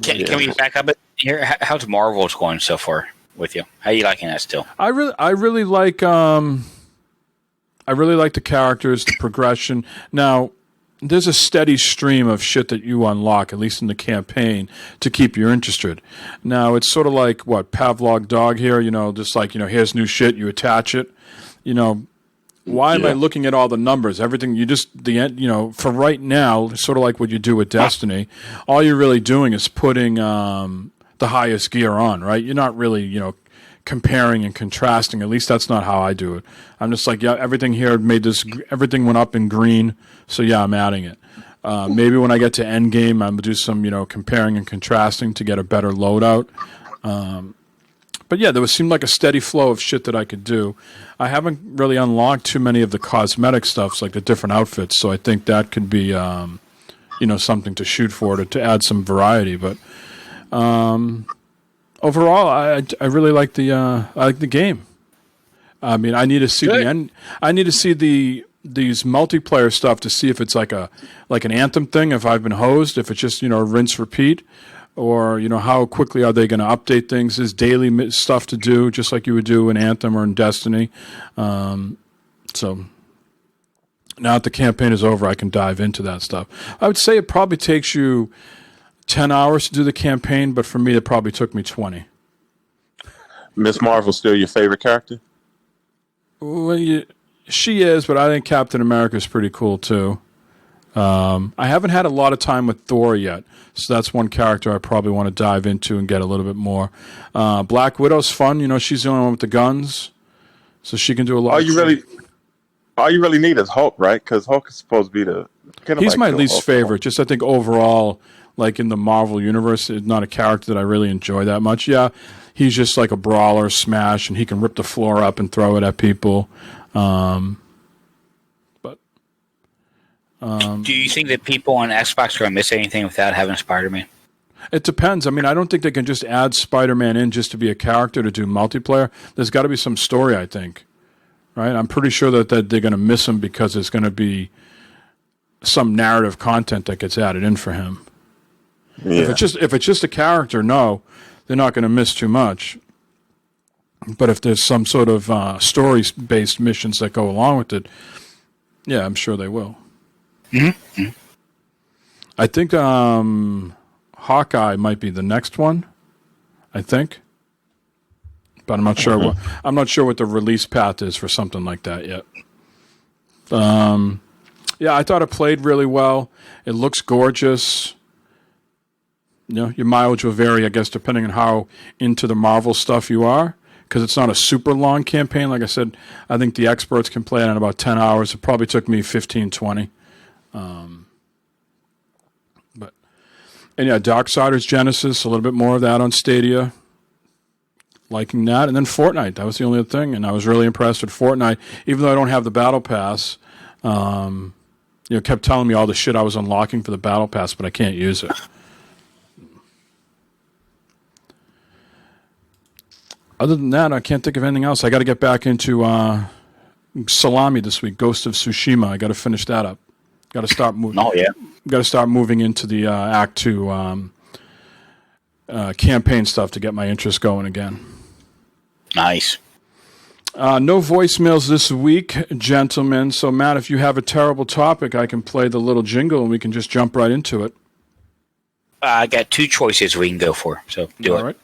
Can we back up it here? How's Marvel's going so far with you? How are you liking that still? I really like the characters, the progression. Now, there's a steady stream of shit that you unlock, at least in the campaign, to keep you interested. Now, it's sort of like, Pavlov dog here, just like, here's new shit, you attach it. Why am I looking at all the numbers? Everything, for right now, sort of like what you do with Destiny, all you're really doing is putting the highest gear on, right? You're not really, comparing and contrasting. At least that's not how I do it. I'm just like, everything here everything went up in green, so I'm adding it. Maybe when I get to end game, I'm gonna do some, comparing and contrasting to get a better loadout. But there seemed like a steady flow of shit that I could do. I haven't really unlocked too many of the cosmetic stuffs, like the different outfits, so I think that could be, something to shoot for to add some variety. But overall, I really like the game. I mean, I need to see the end. I need to see these multiplayer stuff to see if it's like an Anthem thing. If I've been hosed, if it's just rinse repeat, or how quickly are they going to update things? There's daily stuff to do, just like you would do in Anthem or in Destiny. So now that the campaign is over, I can dive into that stuff. I would say it probably takes you 10 hours to do the campaign, but for me, it probably took me 20. Miss Marvel still your favorite character? Well, she is, but I think Captain America is pretty cool too. I haven't had a lot of time with Thor yet, so that's one character I probably want to dive into and get a little bit more. Black Widow's fun. She's the only one with the guns, so she can do a lot. All you really need is Hulk, right? Because Hulk is supposed to be the. He's my least favorite. Just I think overall, like in the Marvel universe, it's not a character that I really enjoy that much. Yeah, he's just like a brawler, smash, and he can rip the floor up and throw it at people. Do you think that people on Xbox are going to miss anything without having Spider-Man? It depends. I mean, I don't think they can just add Spider-Man in just to be a character to do multiplayer. There's got to be some story, I think. Right? I'm pretty sure that they're going to miss him because there's going to be some narrative content that gets added in for him. Yeah. If it's just a character, no, they're not going to miss too much. But if there's some sort of story-based missions that go along with it, yeah, I'm sure they will. Mm-hmm. I think Hawkeye might be the next one. I think, but I'm not sure. I'm not sure what the release path is for something like that yet. Yeah, I thought it played really well. It looks gorgeous. Your mileage will vary, I guess, depending on how into the Marvel stuff you are, because it's not a super long campaign. Like I said, I think the experts can play it in about 10 hours. It probably took me 15, 20. Darksiders Genesis, a little bit more of that on Stadia. Liking that. And then Fortnite. That was the only other thing. And I was really impressed with Fortnite. Even though I don't have the Battle Pass, kept telling me all the shit I was unlocking for the Battle Pass, but I can't use it. Other than that, I can't think of anything else. I got to get back into Salami this week, Ghost of Tsushima. I got to finish that up. Got to start moving. Oh yeah. Got to start moving into the Act 2 campaign stuff to get my interest going again. Nice. No voicemails this week, gentlemen. So, Matt, if you have a terrible topic, I can play the little jingle and we can just jump right into it. I got two choices we can go for, so do it. All right.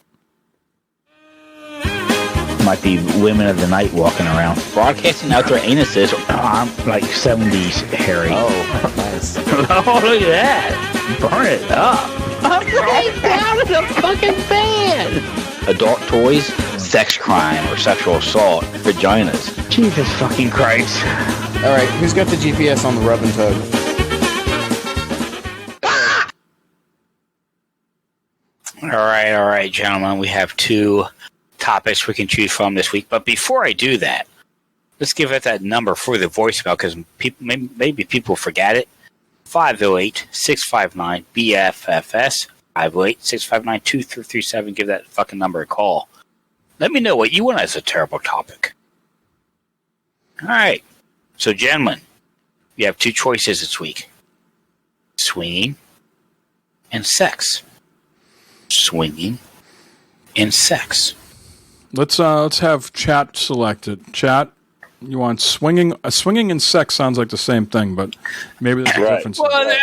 Might be women of the night walking around, broadcasting out their anuses. I'm like 70s Harry. Oh, nice. Oh, look at that! Burn it up. right down to the fucking fan. Adult toys, sex crime or sexual assault, vaginas. Jesus fucking Christ. All right, who's got the GPS on the rub and tug? All right, gentlemen. We have 2 topics we can choose from this week. But before I do that, let's give it that number for the voicemail because maybe people forget it. 508-659-BFFS. 508-659-2337. Give that fucking number a call. Let me know what you want as a terrible topic. All right. So, gentlemen, you have 2 choices this week. Swinging and sex. Swinging and sex. Let's have chat selected. Chat, you want swinging? Swinging and sex sounds like the same thing, but maybe there's a difference. Well,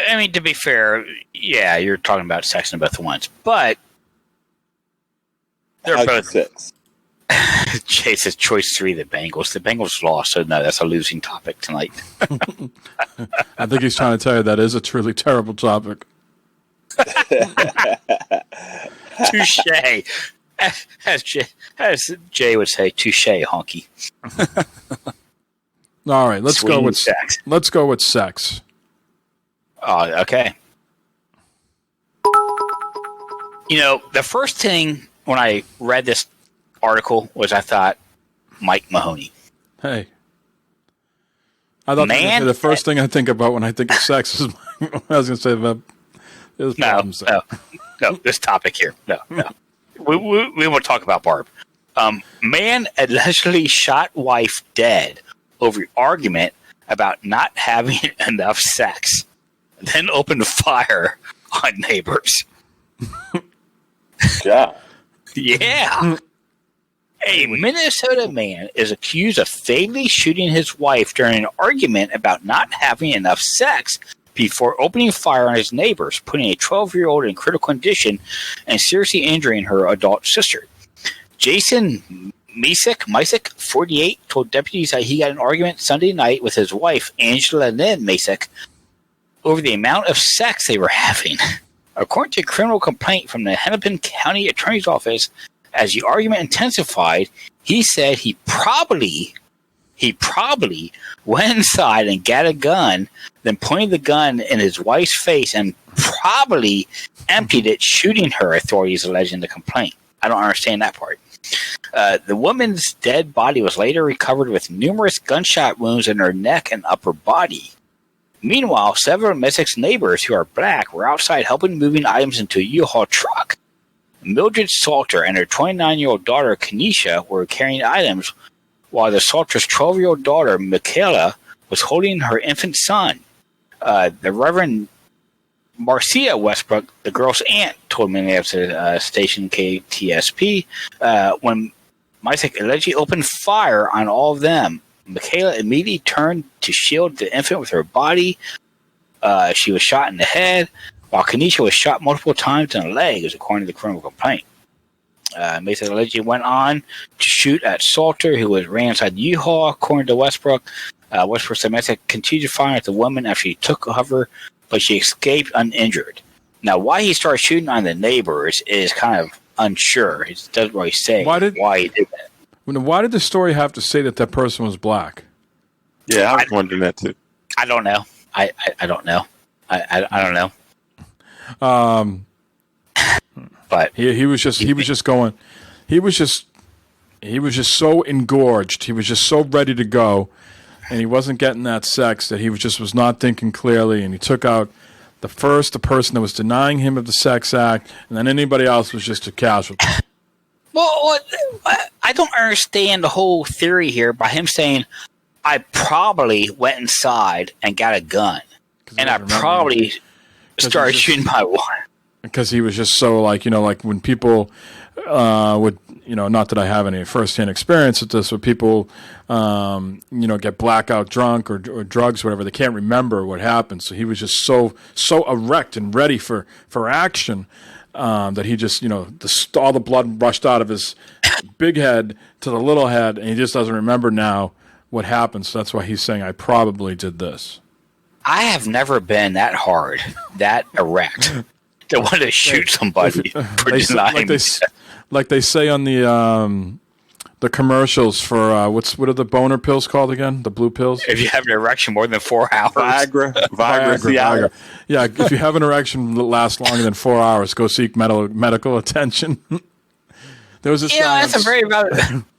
I mean, to be fair, yeah, you're talking about sex in both ones, but they're both sex. Jay says choice 3, the Bengals. The Bengals lost, so no, that's a losing topic tonight. I think he's trying to tell you that is a truly terrible topic. Touche. As Jay would say, touche, honky. All right, let's go with sex. Let's go with sex. Oh, okay. You know, the first thing when I read this article was I thought Mike Mahoney. Hey. I thought the first thing I think about when I think of sex is I was going to say about no, this topic here. No. We won't talk about Barb. Man allegedly shot wife dead over argument about not having enough sex, then opened fire on neighbors. Yeah. Yeah. A Minnesota man is accused of fatally shooting his wife during an argument about not having enough sex before opening fire on his neighbors, putting a 12-year-old in critical condition and seriously injuring her adult sister. Jason Masick, 48, told deputies that he got an argument Sunday night with his wife, Angela Lynn Masick, over the amount of sex they were having. According to a criminal complaint from the Hennepin County Attorney's Office, as the argument intensified, he said he probably went inside and got a gun, then pointed the gun in his wife's face and probably emptied it, shooting her, authorities allege in the complaint. I don't understand that part. The woman's dead body was later recovered with numerous gunshot wounds in her neck and upper body. Meanwhile, several of Messick's neighbors who are black were outside helping moving items into a U-Haul truck. Mildred Salter and her 29-year-old daughter, Kenesha, were carrying items, while the Salter's 12-year-old daughter, Michaela, was holding her infant son. The Reverend Marcia Westbrook, the girl's aunt, told Minneapolis station KTSP when Misick allegedly opened fire on all of them. Michaela immediately turned to shield the infant with her body. She was shot in the head, while Kenesha was shot multiple times in the leg, as according to the criminal complaint. Masick allegedly went on to shoot at Salter, who ran inside the U-Haul, according to Westbrook. Westbrook said Masick continued firing at the woman after she took cover, but she escaped uninjured. Now, why he started shooting on the neighbors is kind of unsure. It doesn't really say why he did that. Why did the story have to say that person was black? Yeah, I was wondering that too. I don't know. I don't know. I don't know. But he was just so engorged. He was just so ready to go, and he wasn't getting that sex that he was not thinking clearly, and he took out the person that was denying him of the sex act, and then anybody else was just a casualty. Well, I don't understand the whole theory here by him saying, I probably went inside and got a gun, and I probably started shooting my wife. Because he was just so like when people would, not that I have any firsthand experience with this, but people, get blackout drunk or drugs, whatever, they can't remember what happened. So he was just so erect and ready for action. That he just, all the blood rushed out of his big head to the little head, and he just doesn't remember now what happened. So that's why he's saying, I probably did this. I have never been that hard, that erect, They wanted to shoot somebody for denying. Like they say on the commercials for what are the boner pills called again? The blue pills. If you have an erection more than 4 hours, Viagra. Yeah, if you have an erection that lasts longer than 4 hours, go seek medical attention. There was this guy. That's a very valid.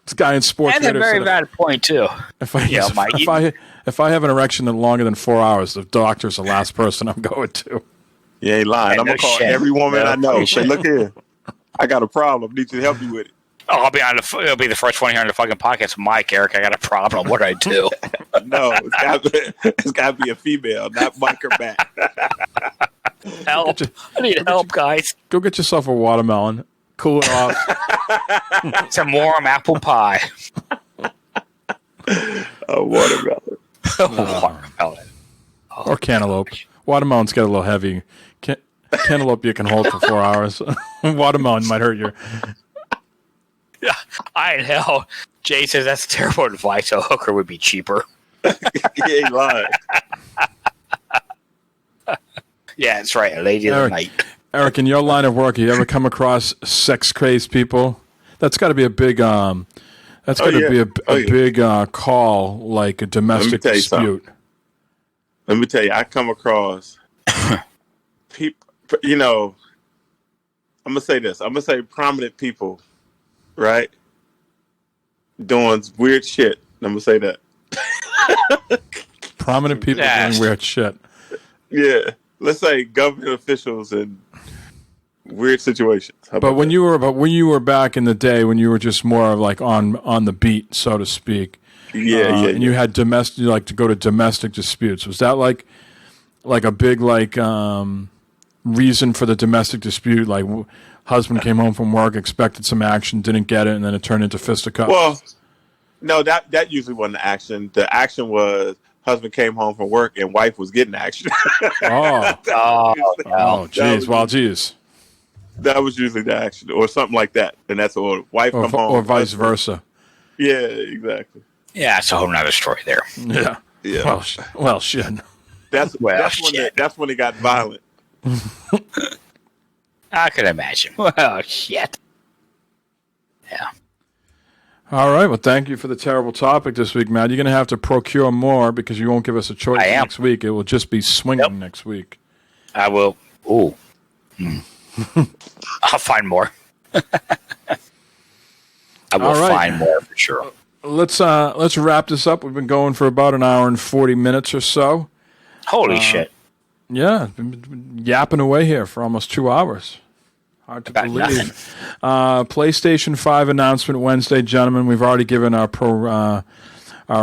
This guy in Sports. That's a very valid point too. If I have an erection that longer than 4 hours, the doctor's the last person I'm going to. You ain't lying. I'm gonna call every woman I know. Say, look here, I got a problem. Need you to help me with it. Oh, I'll be the first one here on the fucking podcast. Mike, Eric, I got a problem. What do I do? No, it's got to be a female, not Mike or Matt. Help! I need help, guys. Go get yourself a watermelon. Cool it off. Some warm apple pie. A watermelon. Watermelon. Or cantaloupe. Watermelon's get a little heavy. Cantaloupe you can hold for 4 hours. Watermelon might hurt your... Yeah, I ain't hell. Jay says that's terrible advice. A hooker would be cheaper. He ain't lying. Yeah, that's right. A lady of the night. Eric, in your line of work, you ever come across sex-crazed people? That's got to be a big... That's got to be a big call, like a domestic dispute. Let me tell you, I come across people, I'm going to say this. I'm going to say prominent people, right? Doing weird shit. I'm going to say that. Prominent people doing weird shit. Yeah. Let's say government officials and weird situations. But when you were back in the day, when you were just more like on the beat, so to speak, and you had domestic, you like to go to domestic disputes. Was that like a big reason for the domestic dispute? Like husband came home from work, expected some action, didn't get it, and then it turned into fisticuffs. Well, no, that usually wasn't the action. The action was husband came home from work and wife was getting action. Geez. That was usually the action, or something like that, and that's or wife come home, or vice versa. Yeah, exactly. Yeah, it's a whole nother story there. Yeah. Well, shit. That's when it got violent. I could imagine. Well, shit. Yeah. All right. Well, thank you for the terrible topic this week, Matt. You're going to have to procure more because you won't give us a choice next week. It will just be swinging next week. I will. Ooh. I'll find more. I will find more for sure. Let's wrap this up. We've been going for about an hour and 40 minutes or so. Holy shit. Yeah, been yapping away here for almost 2 hours. Hard to believe. PlayStation 5 announcement Wednesday, gentlemen. We've already given our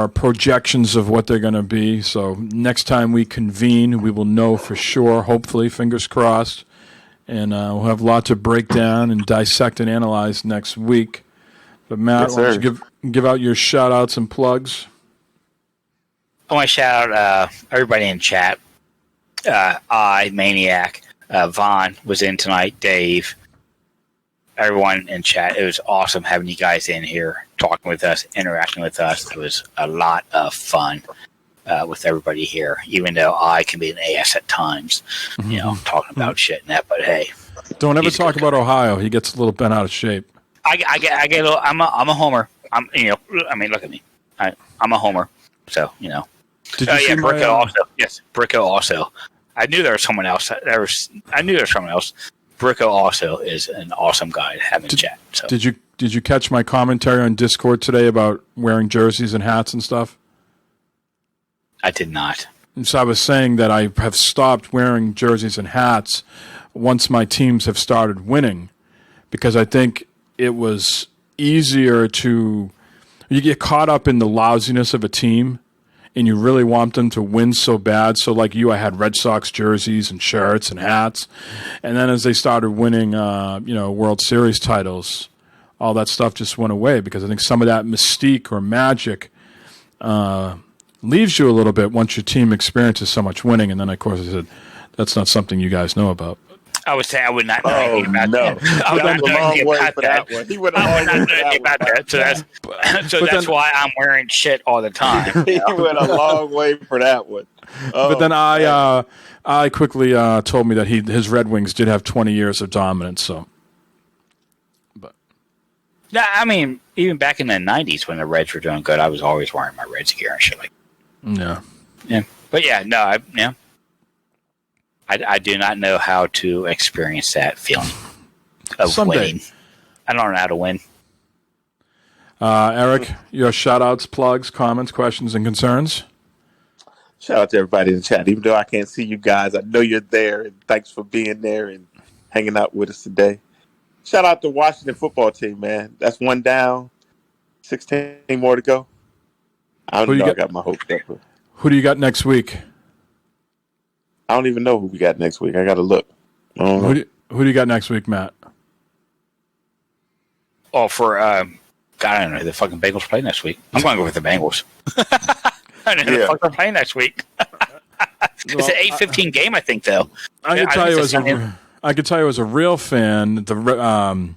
projections of what they're going to be. So next time we convene, we will know for sure, hopefully, fingers crossed. And we'll have a lot to break down and dissect and analyze next week. But Matt, why don't you give out your shout-outs and plugs? I want to shout out everybody in chat. Maniac, Vaughn was in tonight, Dave, everyone in chat. It was awesome having you guys in here, talking with us, interacting with us. It was a lot of fun with everybody here, even though I can be an ass at times, talking about shit and that. But hey, don't ever talk about Ohio. He gets a little bent out of shape. I get a little. I'm a homer. Look at me. I'm a homer. So Did you see Bricko also? Yes, Bricko also. I knew there was someone else. I knew there was someone else. Bricko also is an awesome guy to have in chat. So. Did you catch my commentary on Discord today about wearing jerseys and hats and stuff? I did not. So I was saying that I have stopped wearing jerseys and hats once my teams have started winning, because I think it was easier you get caught up in the lousiness of a team and you really want them to win so bad. So like I had Red Sox jerseys and shirts and hats. And then as they started winning, World Series titles, all that stuff just went away, because I think some of that mystique or magic leaves you a little bit once your team experiences so much winning. And then, of course, I said, that's not something you guys know about. I would say I would not know Oh anything about no! that. I He would went not a know long anything way about for that. that one. He went a I long would not way know for anything that about one. that. So that's why I'm wearing shit all the time. He went a long way for that one. But then man. I quickly told me that his Red Wings did have 20 years of dominance. So, but Yeah, I mean, even back in the '90s when the Reds were doing good, I was always wearing my Reds gear and shit like. yeah. Yeah, but yeah, no, I do not know how to experience that feeling of Someday. winning. I don't know how to win. Eric, your shout-outs, plugs, comments, questions, and concerns. Shout out to everybody in the chat. Even though I can't see you guys, I know you're there, and thanks for being there and hanging out with us today. Shout out to Washington football team, man. That's one down, 16 more to go. I don't know. I got my hopes up. Who do you got next week? I don't even know who we got next week. I got to look. I don't know. Who do you got next week, Matt? Oh, for God, I don't know who the fucking Bengals play next week. I'm going to go with the Bengals. I don't know who the fuck they're playing next week. It's an 8:15 game, I think, though. I can tell you as a real fan, the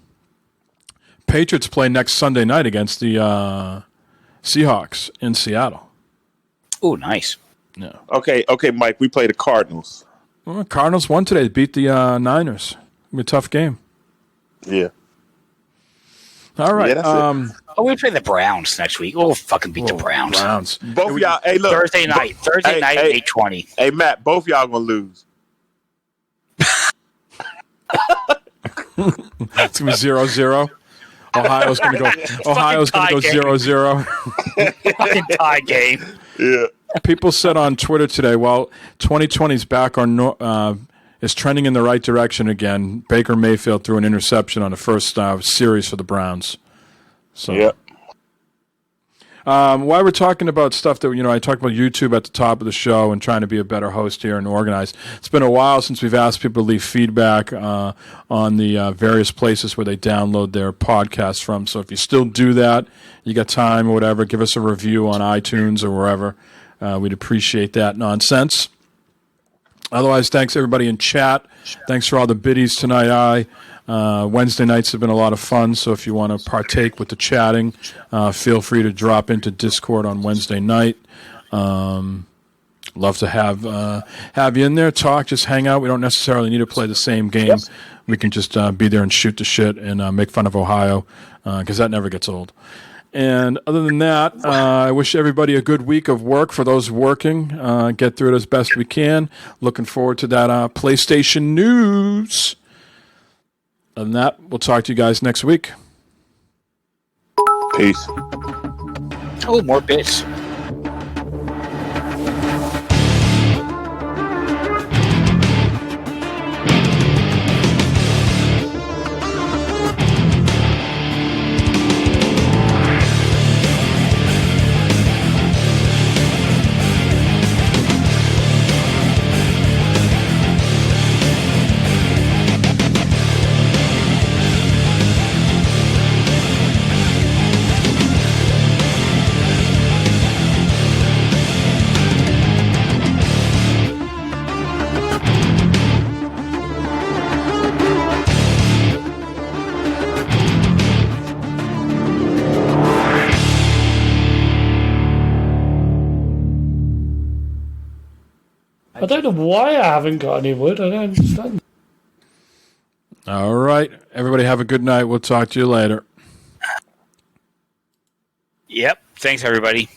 Patriots play next Sunday night against the Seahawks in Seattle. Oh, nice. Yeah. Okay, Mike. We play the Cardinals. Well, Cardinals won today. Beat the Niners. It'll be a tough game. Yeah. All right. Yeah, we play the Browns next week. We'll fucking beat the Browns. Both of y'all. Hey, look. Thursday night at 8:20. Hey, Matt. Both of y'all gonna lose. It's gonna be 0-0. Ohio's gonna go 0-0. Fucking tie game. Yeah. People said on Twitter today, well, 2020's back on is trending in the right direction again. Baker Mayfield threw an interception on the first series for the Browns. So, yeah. While we're talking about stuff that, I talked about YouTube at the top of the show and trying to be a better host here and organized. It's been a while since we've asked people to leave feedback on the various places where they download their podcasts from. So if you still do that, you got time or whatever, give us a review on iTunes or wherever. We'd appreciate that nonsense. Otherwise, thanks everybody in chat. Thanks for all the biddies tonight. Wednesday nights have been a lot of fun, so if you want to partake with the chatting, feel free to drop into Discord on Wednesday night. Love to have you in there, talk, just hang out. We don't necessarily need to play the same game. Yes. We can just be there and shoot the shit and make fun of Ohio, because that never gets old. And other than that, I wish everybody a good week of work. For those working, get through it as best we can. Looking forward to that PlayStation news. Other than that, we'll talk to you guys next week. Peace. Oh, more bits. I don't know why I haven't got any wood. I don't understand. All right. Everybody have a good night. We'll talk to you later. Yep. Thanks, everybody.